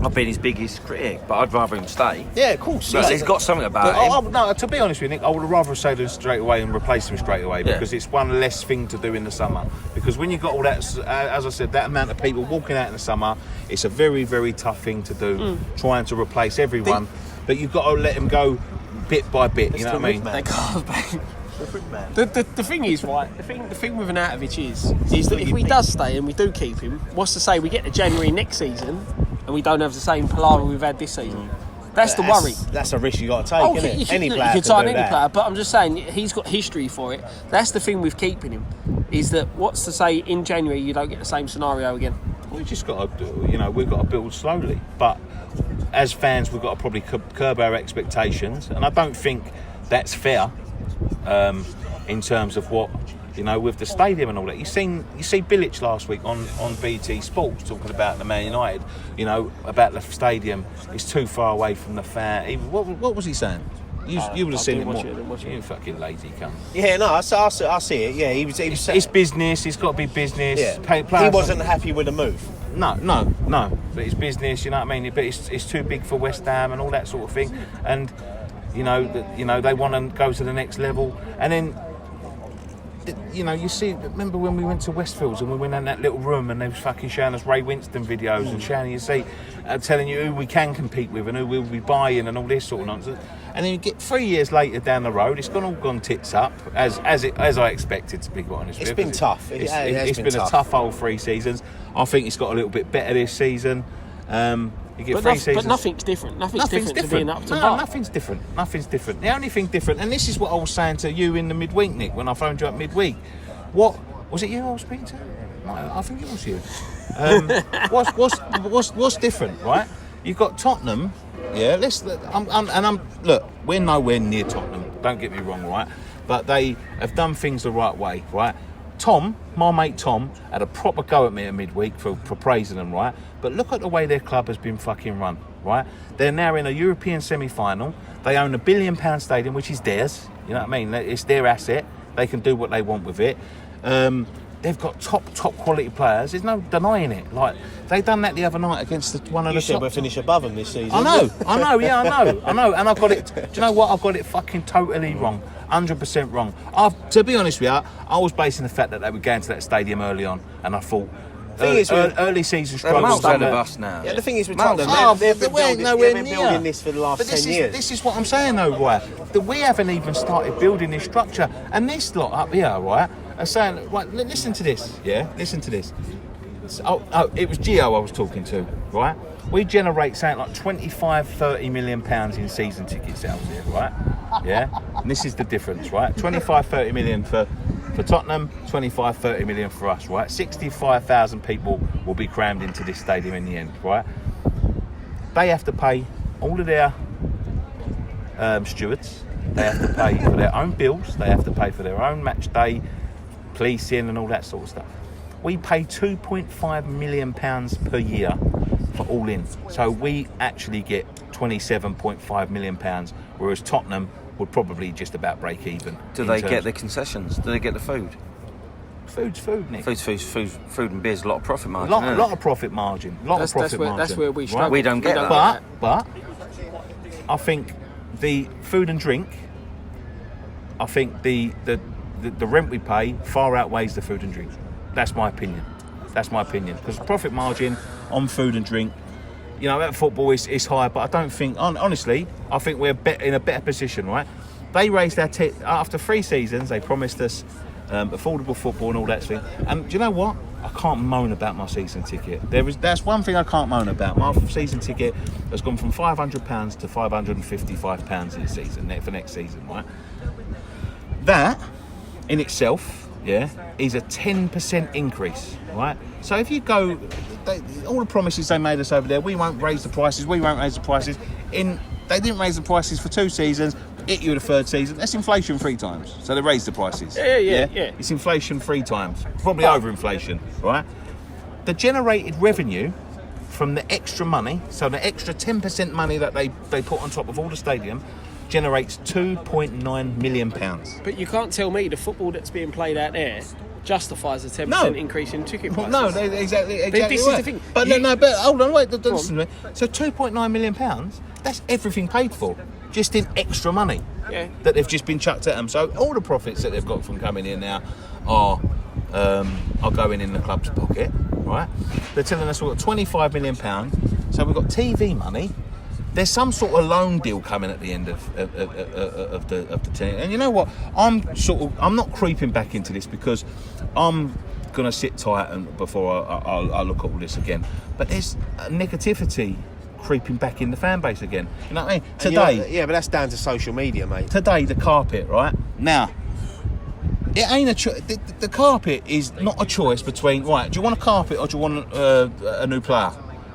Speaker 4: I've been his biggest critic, but I'd rather him stay.
Speaker 2: Yeah, of course.
Speaker 4: But he's got something about him.
Speaker 1: no, to be honest with you, Nick, I would rather say them straight away and replace him straight away
Speaker 4: Yeah.
Speaker 1: because it's one less thing to do in the summer. Because when you've got all that, as I said, that amount of people walking out in the summer, it's a very, very tough thing to do, trying to replace everyone. But you've got to let them go bit by bit, you know what I mean?
Speaker 3: They can't back. The thing is, right, the thing with Arnautovic is that if we does stay and we do keep him, what's to say we get to January next season and we don't have the same palaver we've had this season? That's the worry.
Speaker 2: That's a risk you got to take, isn't it? Any
Speaker 3: you
Speaker 2: player
Speaker 3: can
Speaker 2: can
Speaker 3: sign
Speaker 2: do
Speaker 3: any
Speaker 2: that.
Speaker 3: player, but I'm just saying he's got history for it. That's the thing with keeping him, is that what's to say in January you don't get the same scenario again?
Speaker 1: We just got to, we've got to build slowly. But as fans, we've got to probably curb our expectations, and I don't think that's fair in terms of what, you know, with the stadium and all that. You see Bilic last week on BT Sports talking about the Man United, you know, about the stadium. It's too far away from the fan. What was he saying? You would have seen it more. You fucking lazy cunt.
Speaker 2: Yeah, no, I see it. Yeah, he was.
Speaker 1: It's business. It's got to be business.
Speaker 2: Yeah. He wasn't happy with the move.
Speaker 1: No. But it's business. You know what I mean? But it's too big for West Ham and all that sort of thing. And you know they want to go to the next level. And then, you know, you see. Remember when we went to Westfields and we went in that little room and they was fucking showing us Ray Winston videos and showing you telling you who we can compete with and who we'll be buying and all this sort of nonsense. And then you get 3 years later down the road, it's all gone tits up, as I expected, to be quite honest.
Speaker 2: It's been tough.
Speaker 1: It's been a tough old 3 seasons. I think it's got a little bit better this season. You get 3 seasons.
Speaker 3: But nothing's different. Nothing's different to being up to bar.
Speaker 1: Nothing's different. The only thing different, and this is what I was saying to you in the midweek, Nick, when I phoned you up midweek. What was it? You I was speaking to? No, I think it was you. What's different, right? You've got Tottenham. Yeah, look, we're nowhere near Tottenham, don't get me wrong, right? But they have done things the right way, right? Tom, my mate Tom, had a proper go at me at midweek for praising them, right? But look at the way their club has been fucking run, right? They're now in a European semi-final. They own £1 billion stadium, which is theirs. You know what I mean? It's their asset. They can do what they want with it. They've got top quality players. There's no denying it. Like, they done that the other night against one of the top.
Speaker 2: You said we'll finish above them this season.
Speaker 1: I know. And I've got it. Do you know what? I've got it fucking totally wrong. 100% wrong. To be honest with you, I was basing the fact that they were going to that stadium early on, and I thought early season struggles.
Speaker 4: They're miles ahead of us now.
Speaker 2: Yeah, the thing is with Tottenham, they've been building this for the last 10 years.
Speaker 1: This is what I'm saying, though, right? That we haven't even started building this structure, and this lot up here, right, are saying, right, listen to this, yeah? Listen to this. It was Gio I was talking to, right? We generate something like 25-30 million pounds in season ticket sales here, right? Yeah? And this is the difference, right? 25-30 million for Tottenham, 25-30 million for us, right? 65,000 people will be crammed into this stadium in the end, right? They have to pay all of their stewards. They have to pay for their own bills. They have to pay for their own match day, policing and all that sort of stuff. We pay £2.5 million per year for all in. So we actually get £27.5 million, whereas Tottenham would probably just about break even.
Speaker 4: Do they get the concessions? Do they get the food?
Speaker 1: Food's food, Nick.
Speaker 4: Food and beer's a lot of profit margin.
Speaker 1: Lot of profit margin.
Speaker 3: That's where we struggle.
Speaker 4: Right? We don't get that.
Speaker 1: But I think the food and drink, I think the rent we pay far outweighs the food and drink. That's my opinion. Because profit margin on food and drink, you know, at football is high, but I don't think, honestly, I think we're in a better position, right? They raised our after 3 seasons. They promised us affordable football and all that thing. And do you know what? I can't moan about my season ticket. That's one thing I can't moan about. My season ticket has gone from £500 to £555 this season for next season, right? That in itself, yeah, is a 10% increase, right? So if you go, all the promises they made us over there, we won't raise the prices. They didn't raise the prices for 2 seasons. Hit you the 3rd season. That's inflation 3 times. So they raised the prices.
Speaker 3: Yeah.
Speaker 1: It's inflation 3 times, probably over inflation, right? The generated revenue from the extra money, so the extra 10% money that they put on top of all the stadium, generates £2.9 million.
Speaker 3: But you can't tell me the football that's being played out there justifies a 10% increase in ticket prices.
Speaker 1: No, exactly
Speaker 3: this
Speaker 1: right.
Speaker 3: is the thing.
Speaker 1: But but hold on, wait, listen to me. So £2.9 million, that's everything paid for, just in extra money that they've just been chucked at them. So all the profits that they've got from coming in now are going in the club's pocket, right? They're telling us we've got £25 million, so we've got TV money. There's some sort of loan deal coming at the end of the team, and you know what? I'm not creeping back into this because I'm gonna sit tight before I look at all this again. But there's a negativity creeping back in the fan base again. You know what I mean? Today,
Speaker 2: but that's down to social media, mate.
Speaker 1: Today, the carpet, right now. It ain't the carpet is not a choice between, right, do you want a carpet or do you want a new player?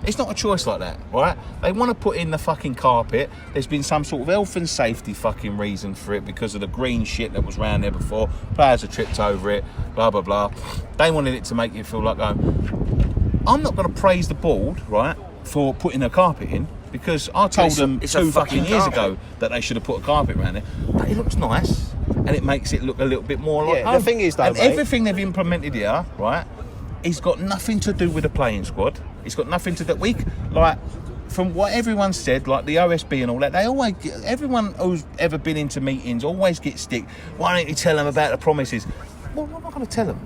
Speaker 1: It's not a choice like that, right? They want to put in the fucking carpet. There's been some sort of health and safety fucking reason for it because of the green shit that was round there before. Players have tripped over it, blah, blah, blah. They wanted it to make you feel like I'm not going to praise the board, right, for putting a carpet in because I told them two fucking years ago that they should have put a carpet around it. But it looks nice and it makes it look a little bit more like home.
Speaker 2: The thing is, though,
Speaker 1: and
Speaker 2: mate,
Speaker 1: everything they've implemented here, right, it's got nothing to do with the playing squad. It's got nothing to do. From what everyone said, like the OSB and all that, everyone who's ever been into meetings always gets stick. Why don't you tell them about the promises? Well, what am I going to tell them?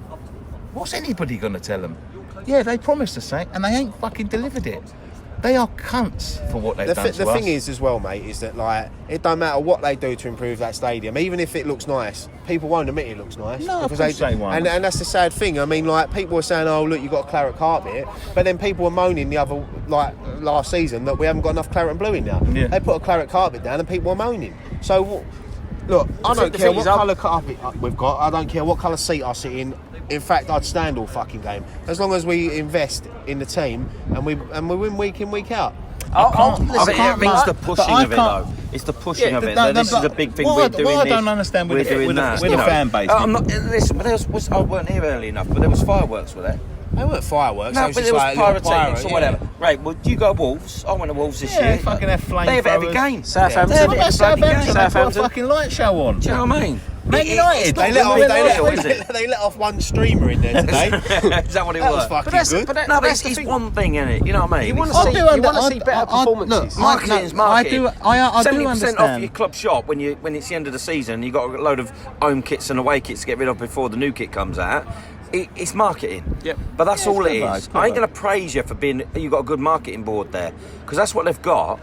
Speaker 1: What's anybody going to tell them? Yeah, they promised us something and they ain't fucking delivered it. They are cunts for what they've done to us.
Speaker 2: The thing is, as well, mate, is that it don't matter what they do to improve that stadium. Even if it looks nice, people won't admit it looks nice.
Speaker 1: No, of course they won't.
Speaker 2: And that's the sad thing. I mean, people are saying, "Oh, look, you got a claret carpet," but then people were moaning last season that we haven't got enough claret and blue in there.
Speaker 1: Yeah.
Speaker 2: They put a claret carpet down, and people were moaning. So, look, I don't care what colour carpet we've got. I don't care what colour seat I sit in. In fact, I'd stand all fucking game as long as we invest in the team and we win week in, week out.
Speaker 4: I think it's the pushing of it, though. It's the pushing of it. This is a big thing we're doing.
Speaker 1: What I don't understand with the fan base.
Speaker 4: Listen, but I weren't here early enough, but there was fireworks, were there?
Speaker 2: They weren't fireworks.
Speaker 4: No, but there was pyrotechnics or whatever. Right, well, you go Wolves. I went to Wolves this year.
Speaker 1: They fucking have flamethrowers.
Speaker 4: They have every game.
Speaker 3: Southampton.
Speaker 1: They put a fucking light show on.
Speaker 4: Do you know what I mean?
Speaker 1: Man United.
Speaker 2: They let off one streamer in there today.
Speaker 4: Is that what it was?
Speaker 2: That was fucking good.
Speaker 4: No, but it's one thing, innit? You know what I mean?
Speaker 3: You want to see better performances.
Speaker 4: Marketing's marketing.
Speaker 1: I do
Speaker 4: 70%
Speaker 1: understand.
Speaker 4: off your club shop when it's the end of the season. You've got a load of home kits and away kits to get rid of before the new kit comes out. It's marketing.
Speaker 3: Yep.
Speaker 4: But that's all it
Speaker 1: clever,
Speaker 4: is. I ain't going to praise you for you've got a good marketing board there because that's what they've got.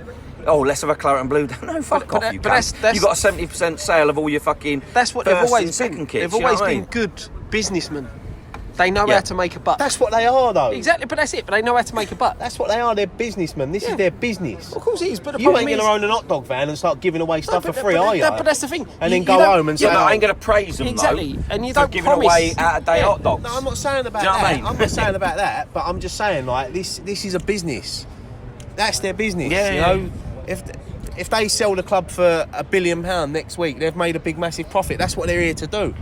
Speaker 4: Oh, let's have a claret and blue. No, fuck off, you cunt. You've got a 70% sale of all your fucking
Speaker 3: That's what
Speaker 4: first
Speaker 3: they've always
Speaker 4: and second
Speaker 3: been.
Speaker 4: kits.
Speaker 3: They've always been good businessmen. They know how to make a buck.
Speaker 2: That's what they are, though.
Speaker 3: Exactly, but that's it. But they know how to make a buck.
Speaker 2: That's what they are. They're businessmen. This is their business.
Speaker 3: Of course it is, but the
Speaker 2: You
Speaker 3: problem
Speaker 2: ain't
Speaker 3: is...
Speaker 2: going to own a hot dog van and start giving away stuff for free, are you?
Speaker 3: But that's the thing.
Speaker 2: And then go home and say...
Speaker 4: Yeah, but I ain't going to praise them,
Speaker 3: Exactly.
Speaker 4: though,
Speaker 3: And you
Speaker 4: for
Speaker 3: don't
Speaker 4: giving
Speaker 3: promise.
Speaker 4: away out-of-date hot dogs.
Speaker 2: No, I'm not saying about
Speaker 4: Do you know
Speaker 2: that.
Speaker 4: what I mean?
Speaker 2: I'm not saying about that, but I'm just saying, this is a business. That's their business,
Speaker 4: Yeah,
Speaker 2: you know? If they sell the club for £1 billion next week, they've made a big, massive profit. That's what they're here to do.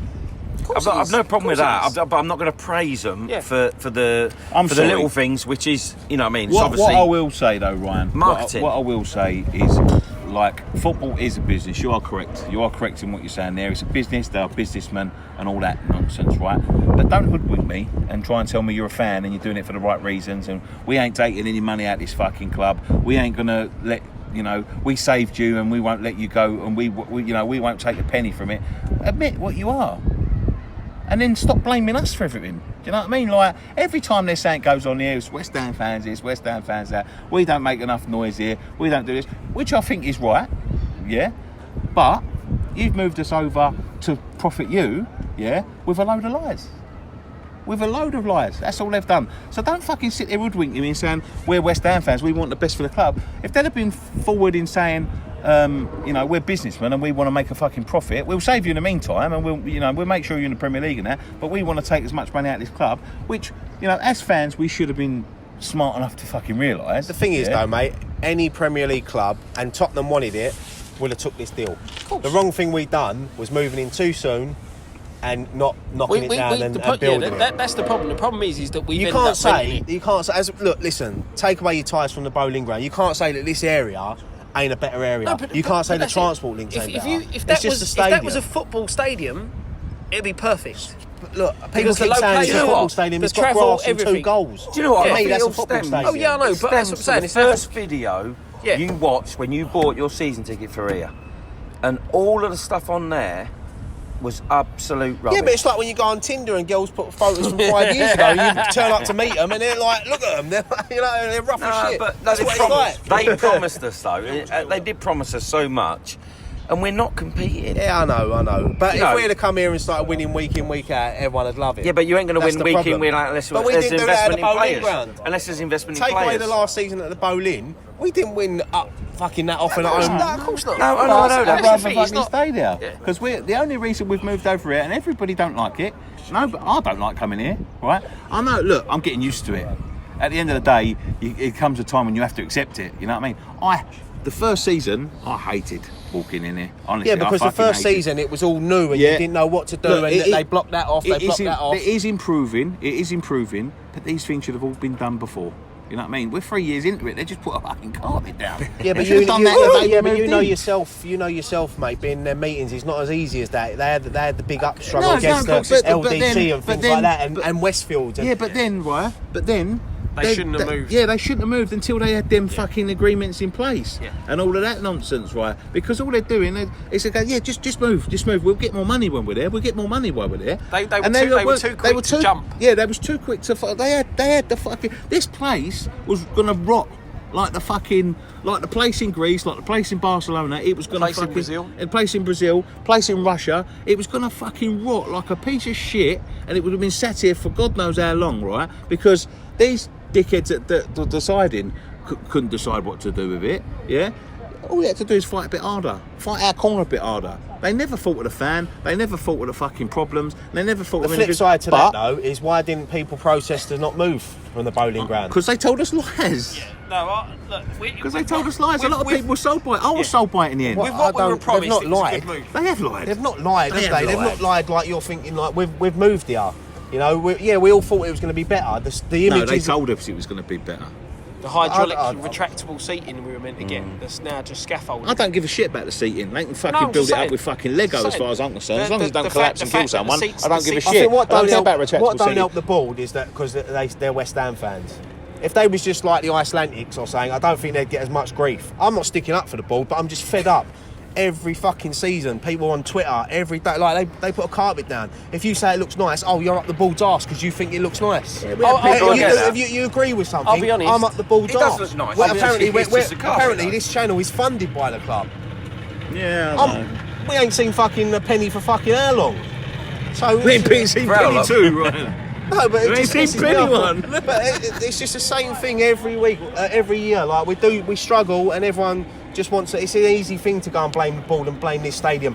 Speaker 4: I've no problem with that, but I'm not going to praise them for the little things, which is, you know what I mean?
Speaker 1: What I will say though, Ryan,
Speaker 4: marketing.
Speaker 1: What I will say is, football is a business. You are correct. You are correct in what you're saying there. It's a business. They are businessmen and all that nonsense, right? But don't hoodwink me and try and tell me you're a fan and you're doing it for the right reasons. And we ain't taking any money out of this fucking club. We ain't gonna let. We saved you and we won't let you go, and we won't take a penny from it. Admit what you are, and then stop blaming us for everything. Do you know what I mean? Every time there's something goes on here, it's West Ham fans this, West Ham fans that. We don't make enough noise here. We don't do this, which I think is right. Yeah, but you've moved us over to profit you. Yeah, with a load of lies. That's all they've done. So don't fucking sit there hoodwinking me and saying we're West Ham fans, we want the best for the club. If they'd have been forward in saying, we're businessmen and we want to make a fucking profit, we'll save you in the meantime and we'll make sure you're in the Premier League and that, but we want to take as much money out of this club, which, as fans, we should have been smart enough to fucking realise.
Speaker 2: The thing is, though, mate, any Premier League club, and Tottenham wanted it, would have took this deal. The wrong thing we done was moving in too soon and not knocking it down and building it.
Speaker 3: That's the problem. The problem is that we've
Speaker 2: You can't say, look, listen, take away your ties from the bowling ground. You can't say that this area ain't a better area.
Speaker 3: No, but-
Speaker 2: you can't
Speaker 3: but
Speaker 2: say the
Speaker 3: that's
Speaker 2: transport links ain't better.
Speaker 3: If
Speaker 2: It's
Speaker 3: that was a football stadium, it'd be perfect.
Speaker 2: But look, people
Speaker 3: Because the
Speaker 2: keep saying it's a
Speaker 3: location-
Speaker 2: football stadium,
Speaker 3: the
Speaker 2: it's got
Speaker 3: travel,
Speaker 2: grass and 2
Speaker 3: everything.
Speaker 2: goals.
Speaker 4: Do you know what?
Speaker 2: To
Speaker 4: I
Speaker 2: me, that's a
Speaker 4: feel
Speaker 2: football
Speaker 4: stems-
Speaker 2: stadium.
Speaker 3: Oh, yeah, I know, but that's what I'm saying.
Speaker 4: The
Speaker 3: It's
Speaker 4: first video
Speaker 3: Yeah.
Speaker 4: you watched when you bought your season ticket for here, and all of the stuff on there was absolute rubbish.
Speaker 2: Yeah, but it's like when you go on Tinder and girls put photos from 5 years ago, and you turn up to meet them, and they're like, look at them, they're rough as shit.
Speaker 4: But
Speaker 2: That's what it's like.
Speaker 4: they promised us though. They did promise us so much, and we're not competing.
Speaker 2: Yeah, I know. But
Speaker 4: You
Speaker 2: if
Speaker 4: know-
Speaker 2: we had to come here and start winning week in, week out, everyone would love it.
Speaker 4: Yeah, but you ain't going to
Speaker 2: That's
Speaker 4: win
Speaker 2: the
Speaker 4: week
Speaker 2: problem.
Speaker 4: in, week out unless
Speaker 2: But we
Speaker 4: there's
Speaker 2: didn't do that at
Speaker 4: investment
Speaker 2: the
Speaker 4: in
Speaker 2: bowling
Speaker 4: players.
Speaker 2: ground.
Speaker 4: Unless there's investment in
Speaker 2: Take
Speaker 4: players.
Speaker 2: away the last season at the Boleyn, we didn't win up fucking that often at
Speaker 3: No,
Speaker 2: home.
Speaker 3: of course not.
Speaker 4: No, I know
Speaker 1: I'd
Speaker 4: that.
Speaker 1: rather
Speaker 3: That's the thing, it's
Speaker 1: fucking
Speaker 3: not-
Speaker 1: stay there
Speaker 3: Yeah.
Speaker 1: because we're the only reason we've moved over here, and everybody don't like it. No, but I don't like coming here, right? I know. Look, I'm getting used to it. at the end of the day, it comes a time when you have to accept it. You know what I mean? The first season, I hated walking in here. Honestly,
Speaker 2: yeah, because the first season it was all new and you didn't know what to do. Look, and they blocked that off. It
Speaker 1: is improving. It is improving. But these things should have all been done before. You know what I mean? We're 3 years into it. They just put a fucking carpet down.
Speaker 2: Yeah, but you know yourself. You know yourself, mate. Being in their meetings is not as easy as that. They had the big up struggle against the LDC and things like that, and Westfield.
Speaker 1: Yeah, but then.
Speaker 3: They shouldn't have moved.
Speaker 1: Yeah, they shouldn't have moved until they had them fucking agreements in place and all of that nonsense, right? Because all they're doing is they go, just move. We'll get more money when we're there. We'll get more money while we're there.
Speaker 3: They were too quick to jump.
Speaker 1: Yeah, they was too quick to. They had the fucking. This place was gonna rot like the place in Greece, like the place in Barcelona. It was gonna
Speaker 3: place in Brazil.
Speaker 1: Place in Brazil, place in Russia. It was gonna fucking rot like a piece of shit, and it would have been sat here for God knows how long, right? Because these dickheads that were deciding couldn't decide what to do with it. Yeah, all we had to do is fight a bit harder, fight our corner a bit harder. They never thought of the fan. They never thought of the fucking problems. They never thought of
Speaker 2: anything. The flip side to that though is why didn't people protest to not move from the bowling ground?
Speaker 1: Because they told us lies.
Speaker 3: Yeah. No, look,
Speaker 1: because they told us lies. A lot of people were sold by it. I was sold by it in the end.
Speaker 3: With what we were promised,
Speaker 2: they've not lied.
Speaker 1: They have lied.
Speaker 2: They've not lied, have they? They've not lied like you're thinking. Like we've moved here. You know, we all thought it was going to be better. The images.
Speaker 1: No, they told us it was going to be better.
Speaker 3: The hydraulic retractable seating we were meant to get, that's now just scaffolding.
Speaker 1: I don't give a shit about the seating. They can fucking build it up with fucking Lego as far as I'm concerned. As long as it don't collapse and kill someone, I don't give a shit. I think
Speaker 2: what don't help the board is that because they're West Ham fans. If they was just like the Icelandics or saying, I don't think they'd get as much grief. I'm not sticking up for the board, but I'm just fed up. Every fucking season, people on Twitter, every day, like they put a carpet down. If you say it looks nice, you're up the board's arse because you think it looks nice. If you agree with something,
Speaker 3: I'll be honest,
Speaker 2: I'm up the board's arse.
Speaker 4: It does look nice.
Speaker 2: Well, apparently this channel is funded by the club.
Speaker 1: Yeah,
Speaker 2: we ain't seen fucking a penny for fucking how long? So
Speaker 1: we ain't seen penny too, right?
Speaker 2: No, but
Speaker 1: it's
Speaker 2: just the same thing every week, every year. Like we struggle, and everyone just wants it. It's an easy thing to go and blame the ball and blame this stadium.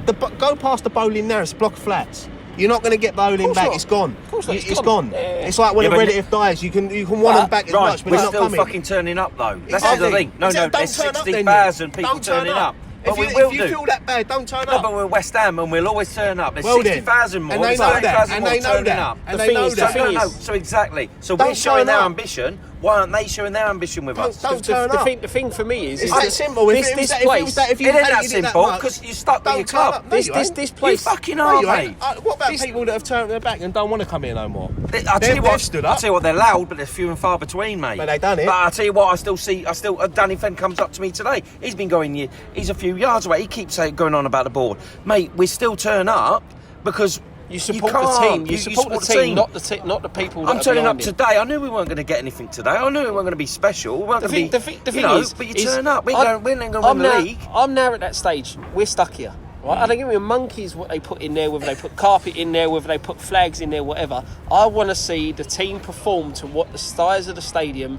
Speaker 2: Go past the bowling there, it's a block of flats. You're not going to get bowling back. It's gone. It's gone.
Speaker 3: Yeah.
Speaker 2: It's like when a relative dies. You can want them back as much, but
Speaker 4: we're
Speaker 2: they're not
Speaker 4: still
Speaker 2: coming.
Speaker 4: fucking turning up though. That's
Speaker 2: Exactly.
Speaker 4: the thing. No, there's 60,000 people turning up.
Speaker 2: If you feel that bad, don't turn up.
Speaker 4: No, but we're West Ham and we'll always turn up. There's 60,000 more.
Speaker 2: And they know that. And they know that. And they know that.
Speaker 4: So exactly. So we're showing our ambition. Why aren't they showing their ambition with us?
Speaker 2: Don't turn up.
Speaker 3: The thing for me is
Speaker 2: that simple.
Speaker 3: This place.
Speaker 4: It ain't that simple because you're stuck with your club.
Speaker 3: This place.
Speaker 4: You fucking are, mate.
Speaker 2: What about people that have turned their back and don't want to come here no more?
Speaker 4: I'll tell you what, they're loud, but they're few and far between, mate.
Speaker 2: But they done it.
Speaker 4: But I'll tell you what, Danny Fenn comes up to me today. He's been going, he's a few yards away. He keeps going on about the board. Mate, we still turn up because
Speaker 3: you support the team. You support the team, not the people.
Speaker 4: I'm turning up today. I knew we weren't going to get anything today. I knew we weren't going to be special. We weren't going to be. The thing is, but you turn up. We're not going to win the league.
Speaker 3: I'm now at that stage. We're stuck here. Right? I don't give me a monkey's what they put in there, whether they put carpet in there, whether they put flags in there, whatever. I want to see the team perform to what the size of the stadium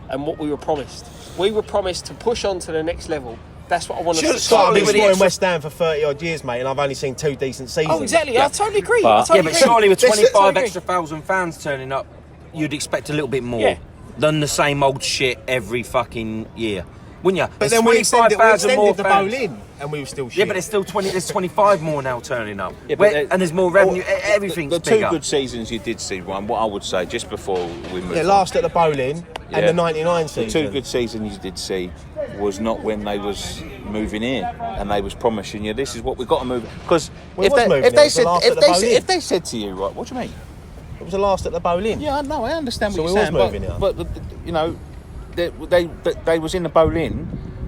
Speaker 3: and what we were promised. We were promised to push on to the next level. That's what I want to see.
Speaker 2: I've been supporting West Ham for 30 odd years, mate, and I've only seen 2 decent seasons.
Speaker 3: Oh, exactly. I totally agree.
Speaker 4: But surely with 25 extra thousand fans turning up, you'd expect a little bit more than the same old shit every fucking year. Wouldn't you?
Speaker 2: But then we extended the bowl in, and we were still shit.
Speaker 4: Yeah, but there's still 25 more now turning up. Yeah, and there's more revenue, everything's bigger.
Speaker 1: The 2 good seasons you did see, one, what I would say, just before we moved
Speaker 2: last at the bowling and the 99 season.
Speaker 1: The 2 good seasons you did see was not when they was moving in and they was promising you, this is what we've got to move. Because if they said to you, right, what do you mean?
Speaker 2: It was the last at the bowling.
Speaker 1: Yeah, no, I understand what you're saying. But you know, they was in the bowl-in,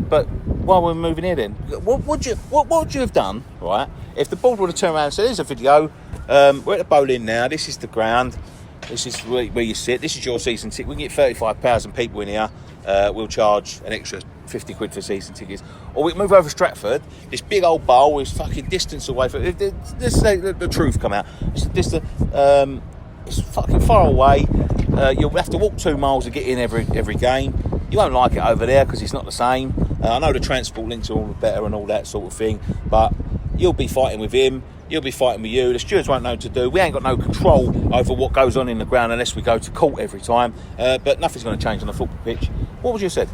Speaker 1: but while we're moving here then, what would you have done, right, if the board would have turned around and said, here's a video, we're at the bowl-in now, this is the ground, this is where you sit, this is your season ticket, we can get 35,000 people in here, we'll charge an extra 50 quid for season tickets, or we can move over Stratford, this big old bowl is fucking distance away from the truth come out, it's fucking far away. You'll have to walk 2 miles to get in every game. You won't like it over there because it's not the same. I know the transport links are all better and all that sort of thing, but you'll be fighting with him. You'll be fighting with you. The stewards won't know what to do. We ain't got no control over what goes on in the ground unless we go to court every time. But nothing's going to change on the football pitch. What was you said?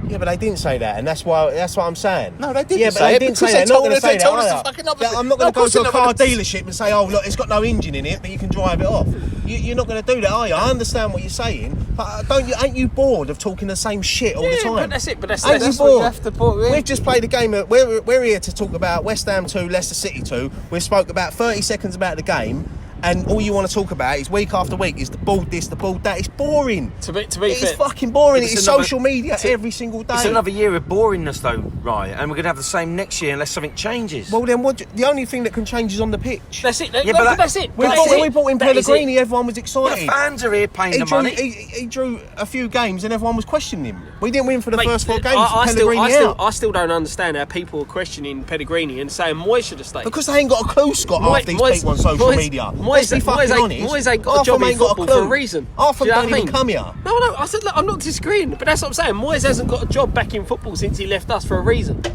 Speaker 2: Yeah, but they didn't say that, and that's what I'm saying.
Speaker 1: No, they didn't
Speaker 2: yeah, but
Speaker 1: say
Speaker 2: they
Speaker 1: it
Speaker 2: didn't
Speaker 1: because
Speaker 2: say
Speaker 1: they
Speaker 2: that.
Speaker 1: told us
Speaker 2: Say
Speaker 1: the
Speaker 2: that,
Speaker 1: fucking opposite.
Speaker 2: I'm not going to go to a
Speaker 1: they're
Speaker 2: car
Speaker 1: not gonna-
Speaker 2: dealership and say, oh, look, it's got no engine in it, but you can drive it off. You're not going to do that, are you? I understand what you're saying, but ain't you bored of talking the same shit all the time?
Speaker 3: but that's it. But that's
Speaker 2: Ain't you
Speaker 3: what you
Speaker 2: bored?
Speaker 3: have to put.
Speaker 2: We've just played a game. We're here to talk about West Ham 2, Leicester City 2. We've spoke about 30 seconds about the game. And all you want to talk about is week after week is the ball this, the ball that. It's boring.
Speaker 3: To be fair,
Speaker 2: it's fucking boring.
Speaker 4: It's
Speaker 2: It's
Speaker 4: another-
Speaker 2: social media every single day.
Speaker 4: It's another year of boringness, though, right? And we're going to have the same next year unless something changes.
Speaker 2: Well, then the only thing that can change is on the pitch.
Speaker 3: That's it.
Speaker 4: Yeah, but
Speaker 3: That's it.
Speaker 2: When we brought in Pellegrini, everyone was
Speaker 4: the
Speaker 2: excited.
Speaker 4: fans are here paying the money.
Speaker 2: He drew a few games and everyone was questioning him. We didn't win for the first 4 games.
Speaker 3: I
Speaker 2: Pellegrini out.
Speaker 3: still don't understand how people are questioning Pellegrini and saying Moyes should have stayed.
Speaker 2: Because they ain't got a clue, Scott, half these people on social media. Let's be fucking honest.
Speaker 3: Moyes ain't got
Speaker 2: Half
Speaker 3: a job
Speaker 2: them
Speaker 3: in
Speaker 2: ain't got a
Speaker 3: football
Speaker 2: clue.
Speaker 3: for a reason.
Speaker 2: Half them
Speaker 3: Do you know
Speaker 2: don't
Speaker 3: what I
Speaker 2: even
Speaker 3: mean?
Speaker 2: come here.
Speaker 3: No, I said, look, I'm not disagreeing, but that's what I'm saying. Moyes hasn't got a job back in football since he left us for a reason. Do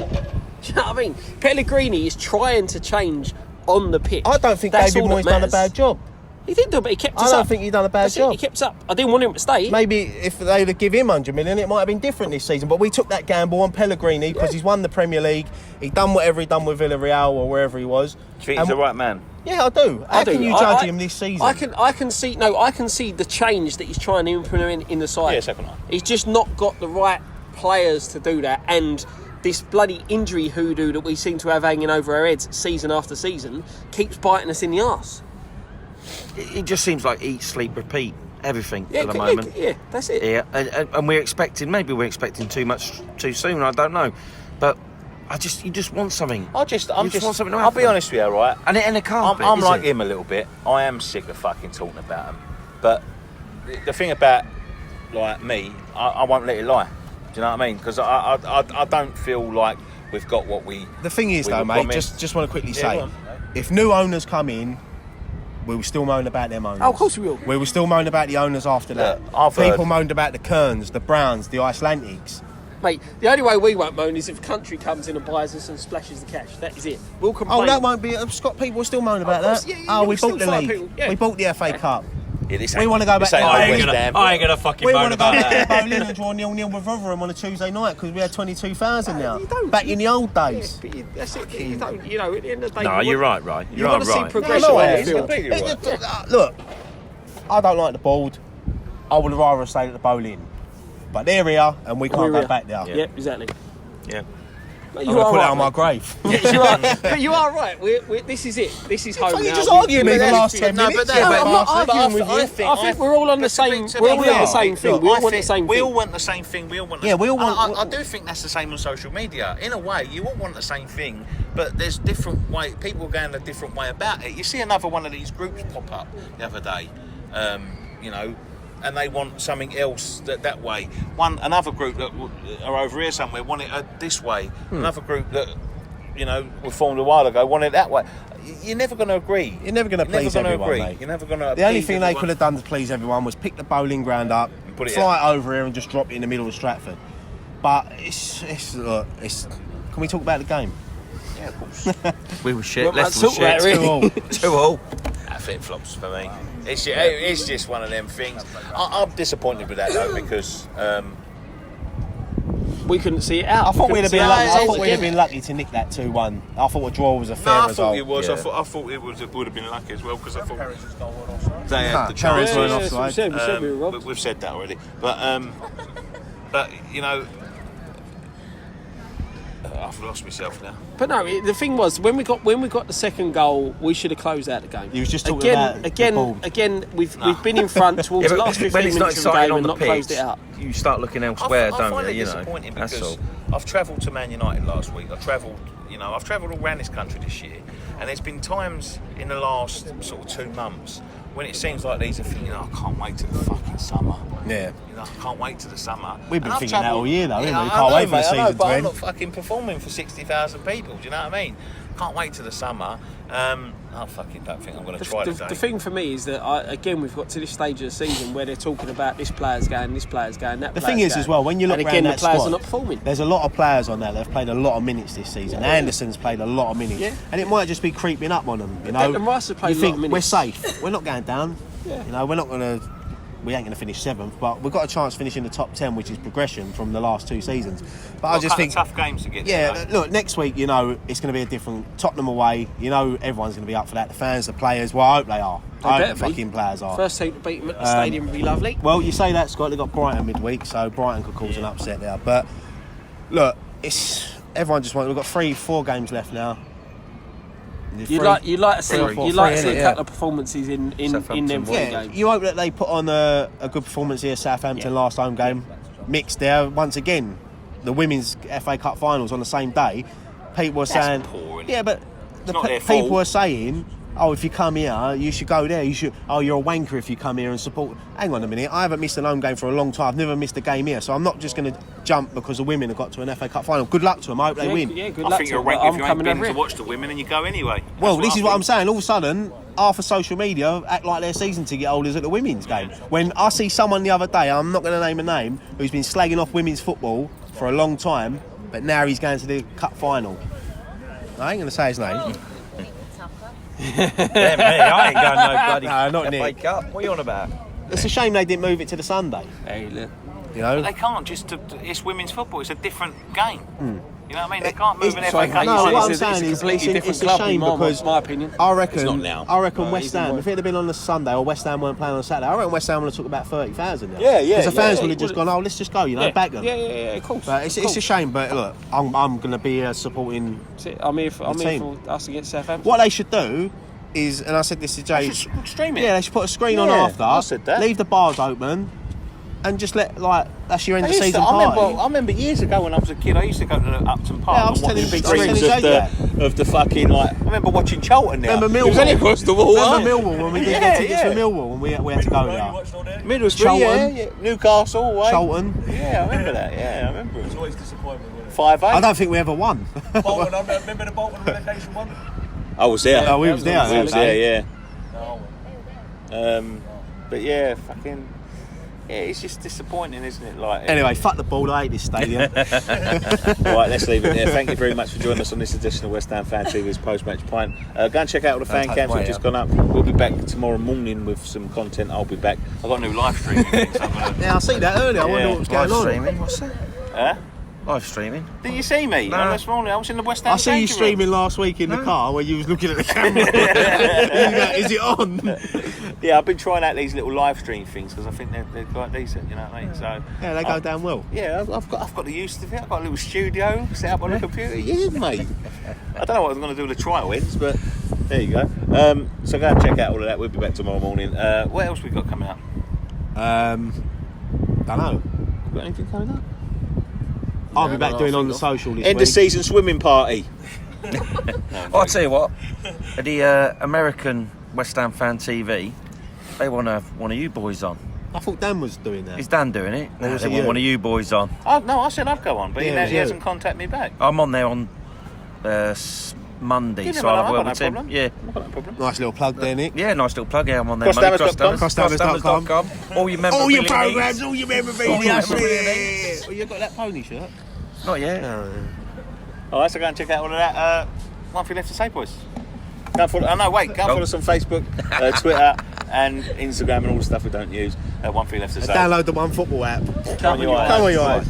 Speaker 3: you know what I mean? Pellegrini is trying to change on the pitch.
Speaker 2: I don't think
Speaker 3: That's
Speaker 2: David
Speaker 3: all that
Speaker 2: Moyes done a
Speaker 3: matters.
Speaker 2: bad job.
Speaker 3: He did do, but he kept us
Speaker 2: I
Speaker 3: up.
Speaker 2: don't think he done a bad
Speaker 3: That's it,
Speaker 2: job.
Speaker 3: He kept us up. I didn't want him to stay.
Speaker 2: Maybe if they'd have given him 100 million, it might have been different this season. But we took that gamble on Pellegrini because he's won the Premier League. He done whatever he done with Villarreal or wherever he was.
Speaker 1: He's the right man.
Speaker 2: Yeah, I do. How can you judge him this season?
Speaker 3: I can see the change that he's trying to implement in the side.
Speaker 1: Yeah, second half.
Speaker 3: He's just not got the right players to do that, and this bloody injury hoodoo that we seem to have hanging over our heads season after season keeps biting us in the arse.
Speaker 4: It just seems like eat, sleep, repeat, everything
Speaker 3: Yeah,
Speaker 4: at the moment.
Speaker 3: Yeah, that's it.
Speaker 4: Yeah, and we're expecting too much too soon. I don't know, but you just want something.
Speaker 1: I'm just
Speaker 4: want something to
Speaker 1: I'll be
Speaker 4: happen.
Speaker 1: honest with you, right?
Speaker 4: And it can't.
Speaker 1: I'm like him a little bit. I am sick of fucking talking about him. But the thing about like me, I won't let it lie. Do you know what I mean? Because I don't feel like we've got what we.
Speaker 2: The thing is,
Speaker 1: we
Speaker 2: though,
Speaker 1: were
Speaker 2: mate,
Speaker 1: promised.
Speaker 2: just want to quickly
Speaker 1: Yeah,
Speaker 2: say,
Speaker 1: go on.
Speaker 2: if new owners come in, we will still moan about them owners.
Speaker 3: Oh, of course we will.
Speaker 2: We will still moan about the owners after that.
Speaker 1: I've
Speaker 2: People
Speaker 1: heard-
Speaker 2: moaned about the Kerns, the Browns, the Icelandics.
Speaker 3: Mate, the only way we won't moan is if a country comes in and buys us and splashes the cash. That is it. We'll complain.
Speaker 2: Oh, that won't be. Scott, people will still moan about
Speaker 3: course,
Speaker 2: that.
Speaker 3: yeah,
Speaker 2: Oh, we
Speaker 3: you'll
Speaker 2: bought the
Speaker 3: still find
Speaker 2: league.
Speaker 3: people, yeah.
Speaker 2: We bought the FA Cup.
Speaker 1: Yeah, this
Speaker 2: We
Speaker 1: ain't-
Speaker 2: wanna go
Speaker 1: this
Speaker 2: back-
Speaker 1: ain't
Speaker 2: I
Speaker 1: no
Speaker 2: ain't
Speaker 1: West Ham.
Speaker 4: I ain't gonna fucking
Speaker 2: We
Speaker 4: moan
Speaker 2: want to go
Speaker 4: about
Speaker 2: back
Speaker 4: that.
Speaker 2: to Berlin and draw 0-0 with Rotherham on a Tuesday night because we had 22,000 now.
Speaker 3: You don't.
Speaker 2: Back in the old days.
Speaker 3: But that's it. You don't. You know, at the end of the day.
Speaker 4: No,
Speaker 3: you
Speaker 4: you're
Speaker 3: want-
Speaker 4: right, right.
Speaker 3: You
Speaker 4: You're
Speaker 3: want to see
Speaker 4: right.
Speaker 3: progression
Speaker 2: No,
Speaker 3: on
Speaker 2: it's
Speaker 3: the field.
Speaker 1: completely right.
Speaker 2: Look, I don't like the board. I would rather have stayed at the bowling. But they're here and we can't
Speaker 3: We're
Speaker 2: go
Speaker 3: here.
Speaker 2: back there.
Speaker 3: Yeah, exactly.
Speaker 4: Yeah.
Speaker 3: But
Speaker 2: I'm
Speaker 3: you
Speaker 2: going to
Speaker 3: are
Speaker 2: put it
Speaker 3: right,
Speaker 2: on my
Speaker 3: mate.
Speaker 2: grave.
Speaker 3: Yeah, you are. But you are right. This is it. This is home
Speaker 2: So
Speaker 3: now.
Speaker 2: you're just arguing me for the last 10
Speaker 1: No,
Speaker 2: minutes.
Speaker 1: but
Speaker 2: Yeah,
Speaker 1: that-
Speaker 2: but
Speaker 3: I'm not
Speaker 2: arguing
Speaker 3: arguing
Speaker 2: with
Speaker 3: with
Speaker 2: you.
Speaker 3: you. I think we're all on the same. We're all on the same thing. We all want the same
Speaker 1: We
Speaker 3: thing.
Speaker 1: all want the same thing. We all want.
Speaker 2: Yeah, we all want-
Speaker 1: I do think that's the same on social media. In a way, you all want the same thing, but there's different way. People are going a different way about it. You see another one of these groups pop up the other day, you know, and they want something else that way. Another group that are over here somewhere want it this way. Another group that, you know, were formed a while ago want it that way. You're never going to agree.
Speaker 2: You're never going to please everyone, mate.
Speaker 1: You're never going to.
Speaker 2: The only thing they could have done to please everyone was pick the bowling ground up,
Speaker 1: put it
Speaker 2: fly it over here and just drop it in the middle of Stratford. But it's can we talk about the game?
Speaker 1: Yeah, of course.
Speaker 4: We were shit.
Speaker 3: Well,
Speaker 4: Leicester was
Speaker 3: that's
Speaker 4: shit.
Speaker 3: all right,
Speaker 4: 2-all.
Speaker 1: Flip flops for me. It's just one of them things. I'm disappointed with that though because
Speaker 3: We couldn't see it out.
Speaker 2: I thought we'd have been
Speaker 1: see
Speaker 2: lucky.
Speaker 1: how
Speaker 2: I
Speaker 1: it
Speaker 2: thought
Speaker 1: is
Speaker 2: we'd have
Speaker 1: again.
Speaker 2: been lucky to nick that 2-1. I thought a draw was a fair
Speaker 1: I
Speaker 2: result.
Speaker 1: thought it was.
Speaker 4: Yeah.
Speaker 1: I thought it would have been lucky as well because I thought they
Speaker 2: Nah,
Speaker 1: had the
Speaker 2: Perez
Speaker 1: chance.
Speaker 2: weren't
Speaker 3: Yeah,
Speaker 2: offside.
Speaker 3: we said we were robbed.
Speaker 1: But we've said that already. But you know, I've lost myself now.
Speaker 3: But no, the thing was when we got the second goal, we should have closed out the game.
Speaker 2: You was just talking about the ball.
Speaker 3: again. We've been in front towards
Speaker 4: Yeah,
Speaker 3: the
Speaker 4: but
Speaker 3: last 15
Speaker 4: when it's not
Speaker 3: minutes of the
Speaker 4: exciting
Speaker 3: game
Speaker 4: on
Speaker 3: and
Speaker 4: the
Speaker 3: not closed
Speaker 4: pitch,
Speaker 3: it out.
Speaker 4: you start looking elsewhere,
Speaker 1: I
Speaker 4: don't
Speaker 1: find
Speaker 4: you?
Speaker 1: it
Speaker 4: You know,
Speaker 1: disappointing
Speaker 4: that's
Speaker 1: because
Speaker 4: all.
Speaker 1: I've travelled to Man United last week. I've travelled all around this country this year, and there's been times in the last sort of 2 months when it seems like these are thinking, I can't wait till the fucking summer.
Speaker 2: Yeah.
Speaker 1: You know, I can't wait to the summer.
Speaker 2: We've been
Speaker 1: And I've
Speaker 2: thinking that all year, though, haven't we?
Speaker 1: I
Speaker 2: Can't
Speaker 1: know,
Speaker 2: wait for the
Speaker 1: mate, I know,
Speaker 2: season
Speaker 1: but
Speaker 2: to
Speaker 1: I'm
Speaker 2: end.
Speaker 1: not fucking performing for 60,000 people. Do you know what I mean? Can't wait till the summer. I fucking don't think I'm going to try today.
Speaker 3: The thing for me is that, we've got to this stage of the season where they're talking about this player's going, that player's going.
Speaker 2: The thing is, as well, when you look
Speaker 3: and
Speaker 2: around
Speaker 3: again,
Speaker 2: that
Speaker 3: the players
Speaker 2: squad,
Speaker 3: are not performing.
Speaker 2: there's a lot of players on there that have played a lot of minutes this season. Anderson's played a lot of minutes, and it might just be creeping up on them. You know,
Speaker 3: Declan Rice have played
Speaker 2: you
Speaker 3: a lot
Speaker 2: think
Speaker 3: of minutes.
Speaker 2: we're safe, we're not going down. You know, we ain't going to finish 7th, but we've got a chance to finish in the top 10, which is progression from the last 2 seasons. But I just think
Speaker 1: tough games to get.
Speaker 2: Yeah, look, next week, you know, it's going to be a different Tottenham away. You know, everyone's going to be up for that. The fans, the players. Well, I hope they are. I hope the fucking players are.
Speaker 3: First team to beat them at the stadium would be lovely.
Speaker 2: Well, you say that, Scott. They've got Brighton midweek, so Brighton could cause an upset there. But look, everyone just wants. We've got 4 games left now.
Speaker 3: You'd like to see a couple of performances in them 3 games.
Speaker 2: You hope that they put on a good performance here. Southampton last home game, mixed there once again. The women's FA Cup finals on the same day. People were saying, but people were saying, oh, if you come here, you should go there. You're a wanker if you come here and support. Hang on a minute, I haven't missed an home game for a long time. I've never missed a game here, so I'm not just going to jump because the women have got to an FA Cup final. Good luck to them. I hope they win.
Speaker 3: Yeah, good luck.
Speaker 1: I think you're a wanker if you ain't been to watch the women and you go anyway.
Speaker 2: Well, this is what I'm saying. All of a sudden, half of social media act like they're season ticket holders at the women's game. When I see someone the other day, I'm not going to name a name, who's been slagging off women's football for a long time, but now he's going to the cup final. I ain't going to say his name.
Speaker 4: Yeah, me, I ain't going no bloody
Speaker 2: not
Speaker 4: FA
Speaker 2: Nick.
Speaker 4: Cup. What are you on about?
Speaker 2: It's a shame they didn't move it to the Sunday.
Speaker 3: Hey, look.
Speaker 2: You know?
Speaker 1: They can't it's women's football. It's a different game. You know what I mean? They can't move an FA Cup.
Speaker 2: No, what I'm
Speaker 3: It's a
Speaker 2: saying is
Speaker 3: completely different
Speaker 2: it's a
Speaker 3: club,
Speaker 2: shame because
Speaker 3: my opinion.
Speaker 2: I reckon
Speaker 1: It's not now.
Speaker 2: I reckon West Ham, if it had been on the Sunday or West Ham weren't playing on Saturday, I reckon West Ham would have took about 30,000 now.
Speaker 1: Yeah,
Speaker 2: Because the fans
Speaker 1: yeah,
Speaker 2: would have just gone, oh, let's just go, you know, back them.
Speaker 3: Yeah, of course.
Speaker 2: But it's a shame, but look, I'm going to be supporting.
Speaker 3: I'm here for
Speaker 2: team.
Speaker 3: us against Southampton.
Speaker 2: What they should do is, and I said this to Jay,
Speaker 1: Stream it.
Speaker 2: yeah, they should put a screen on
Speaker 1: Yeah,
Speaker 2: after,
Speaker 1: I said that.
Speaker 2: leave the bars open, and just let, that's your end of season
Speaker 1: I
Speaker 2: party.
Speaker 1: remember years ago when I was a kid, I used to go to the Upton Park
Speaker 2: Yeah, I was
Speaker 1: and watch
Speaker 2: telling
Speaker 1: the big
Speaker 2: you- I was
Speaker 1: screens
Speaker 2: telling Jay
Speaker 1: of the fucking, like, I remember watching Charlton there.
Speaker 2: Remember
Speaker 1: It was only
Speaker 2: Millwall?
Speaker 1: across the wall.
Speaker 2: Remember Millwall when we did get tickets for Millwall and we had to go there?
Speaker 1: Middlesbrough,
Speaker 2: Charlton.
Speaker 1: yeah. Newcastle, away.
Speaker 2: Charlton.
Speaker 1: Yeah, I remember that. Yeah, I remember. It was
Speaker 5: Always disappointment, wasn't
Speaker 1: 5-8.
Speaker 2: I don't think we ever won.
Speaker 5: it? Bolton, I remember the Bolton relegation one?
Speaker 1: I was there.
Speaker 2: Oh, we was there.
Speaker 1: I was there, yeah.
Speaker 5: No.
Speaker 1: But yeah, fucking. Yeah, it's just disappointing, isn't it? Like,
Speaker 2: Anyway, fuck the ball. I hate this stadium.
Speaker 1: Right, let's leave it there. Thank you very much for joining us on this edition of West Ham Fan TV's post-match pint. Go and check out all the fan cams that have just gone up. We'll be back tomorrow morning with some content. I'll be back. I've got a new live streaming thing, so I'm gonna...
Speaker 2: Yeah, I see that earlier. I wonder what was going
Speaker 4: Live
Speaker 2: on.
Speaker 4: streaming? What's that?
Speaker 1: Huh?
Speaker 4: Live streaming?
Speaker 1: Did you see me?
Speaker 4: No.
Speaker 1: This morning I was in the West Ham.
Speaker 2: I see you
Speaker 1: changing
Speaker 2: streaming
Speaker 1: room.
Speaker 2: last week in the car where you was looking at the camera. Is it on?
Speaker 1: Yeah, I've been trying out these little live stream things because I think they're quite decent. You know what I mean? So
Speaker 2: Yeah, they go down well.
Speaker 1: yeah, I've got the use of it. I've got a little studio set up on the computer. Yeah, mate. I don't know what I'm going to do with the trial ends, but there you go. So go and check out all of that. We'll be back tomorrow morning. What else we got coming up?
Speaker 2: Don't know.
Speaker 1: Got anything coming up?
Speaker 2: I'll be back doing on the social this
Speaker 1: End
Speaker 2: week.
Speaker 1: of season swimming party.
Speaker 4: I'll tell you what, the American West Ham Fan TV, they want to have one of you boys on.
Speaker 2: I thought Dan was doing that.
Speaker 4: Is Dan doing it? No,
Speaker 2: was
Speaker 4: they
Speaker 2: it
Speaker 4: want
Speaker 2: you?
Speaker 4: one of you boys on.
Speaker 1: Oh no, I said I'd go on, but
Speaker 2: Yeah, it was
Speaker 1: he
Speaker 2: you.
Speaker 1: hasn't contacted me back.
Speaker 4: I'm on there on Monday,
Speaker 1: Give him
Speaker 4: so I'll have
Speaker 1: I've
Speaker 4: word
Speaker 1: got
Speaker 4: with
Speaker 1: no
Speaker 4: him.
Speaker 1: problem.
Speaker 4: Yeah.
Speaker 1: I've got no problem.
Speaker 2: Nice little plug there, Nick.
Speaker 4: Yeah, nice little plug. Yeah, I'm on there.
Speaker 1: Crossdammers.com.
Speaker 2: Crossdammers.com.
Speaker 4: All your member
Speaker 2: All your
Speaker 4: Billy
Speaker 2: programmes,
Speaker 4: needs.
Speaker 2: all your memorabilia.
Speaker 4: All your
Speaker 2: That's
Speaker 4: memorabilia
Speaker 2: it. Well, you got that pony shirt?
Speaker 4: Not yet.
Speaker 1: All right, so go and check out all of that. One thing left to say, boys. Go and follow. Oh no, wait. Go and follow us on Facebook, Twitter, and Instagram, and all the stuff we don't use. One thing left to say.
Speaker 2: Download the One Football app.
Speaker 1: Come on, you
Speaker 2: Come on, you eyes.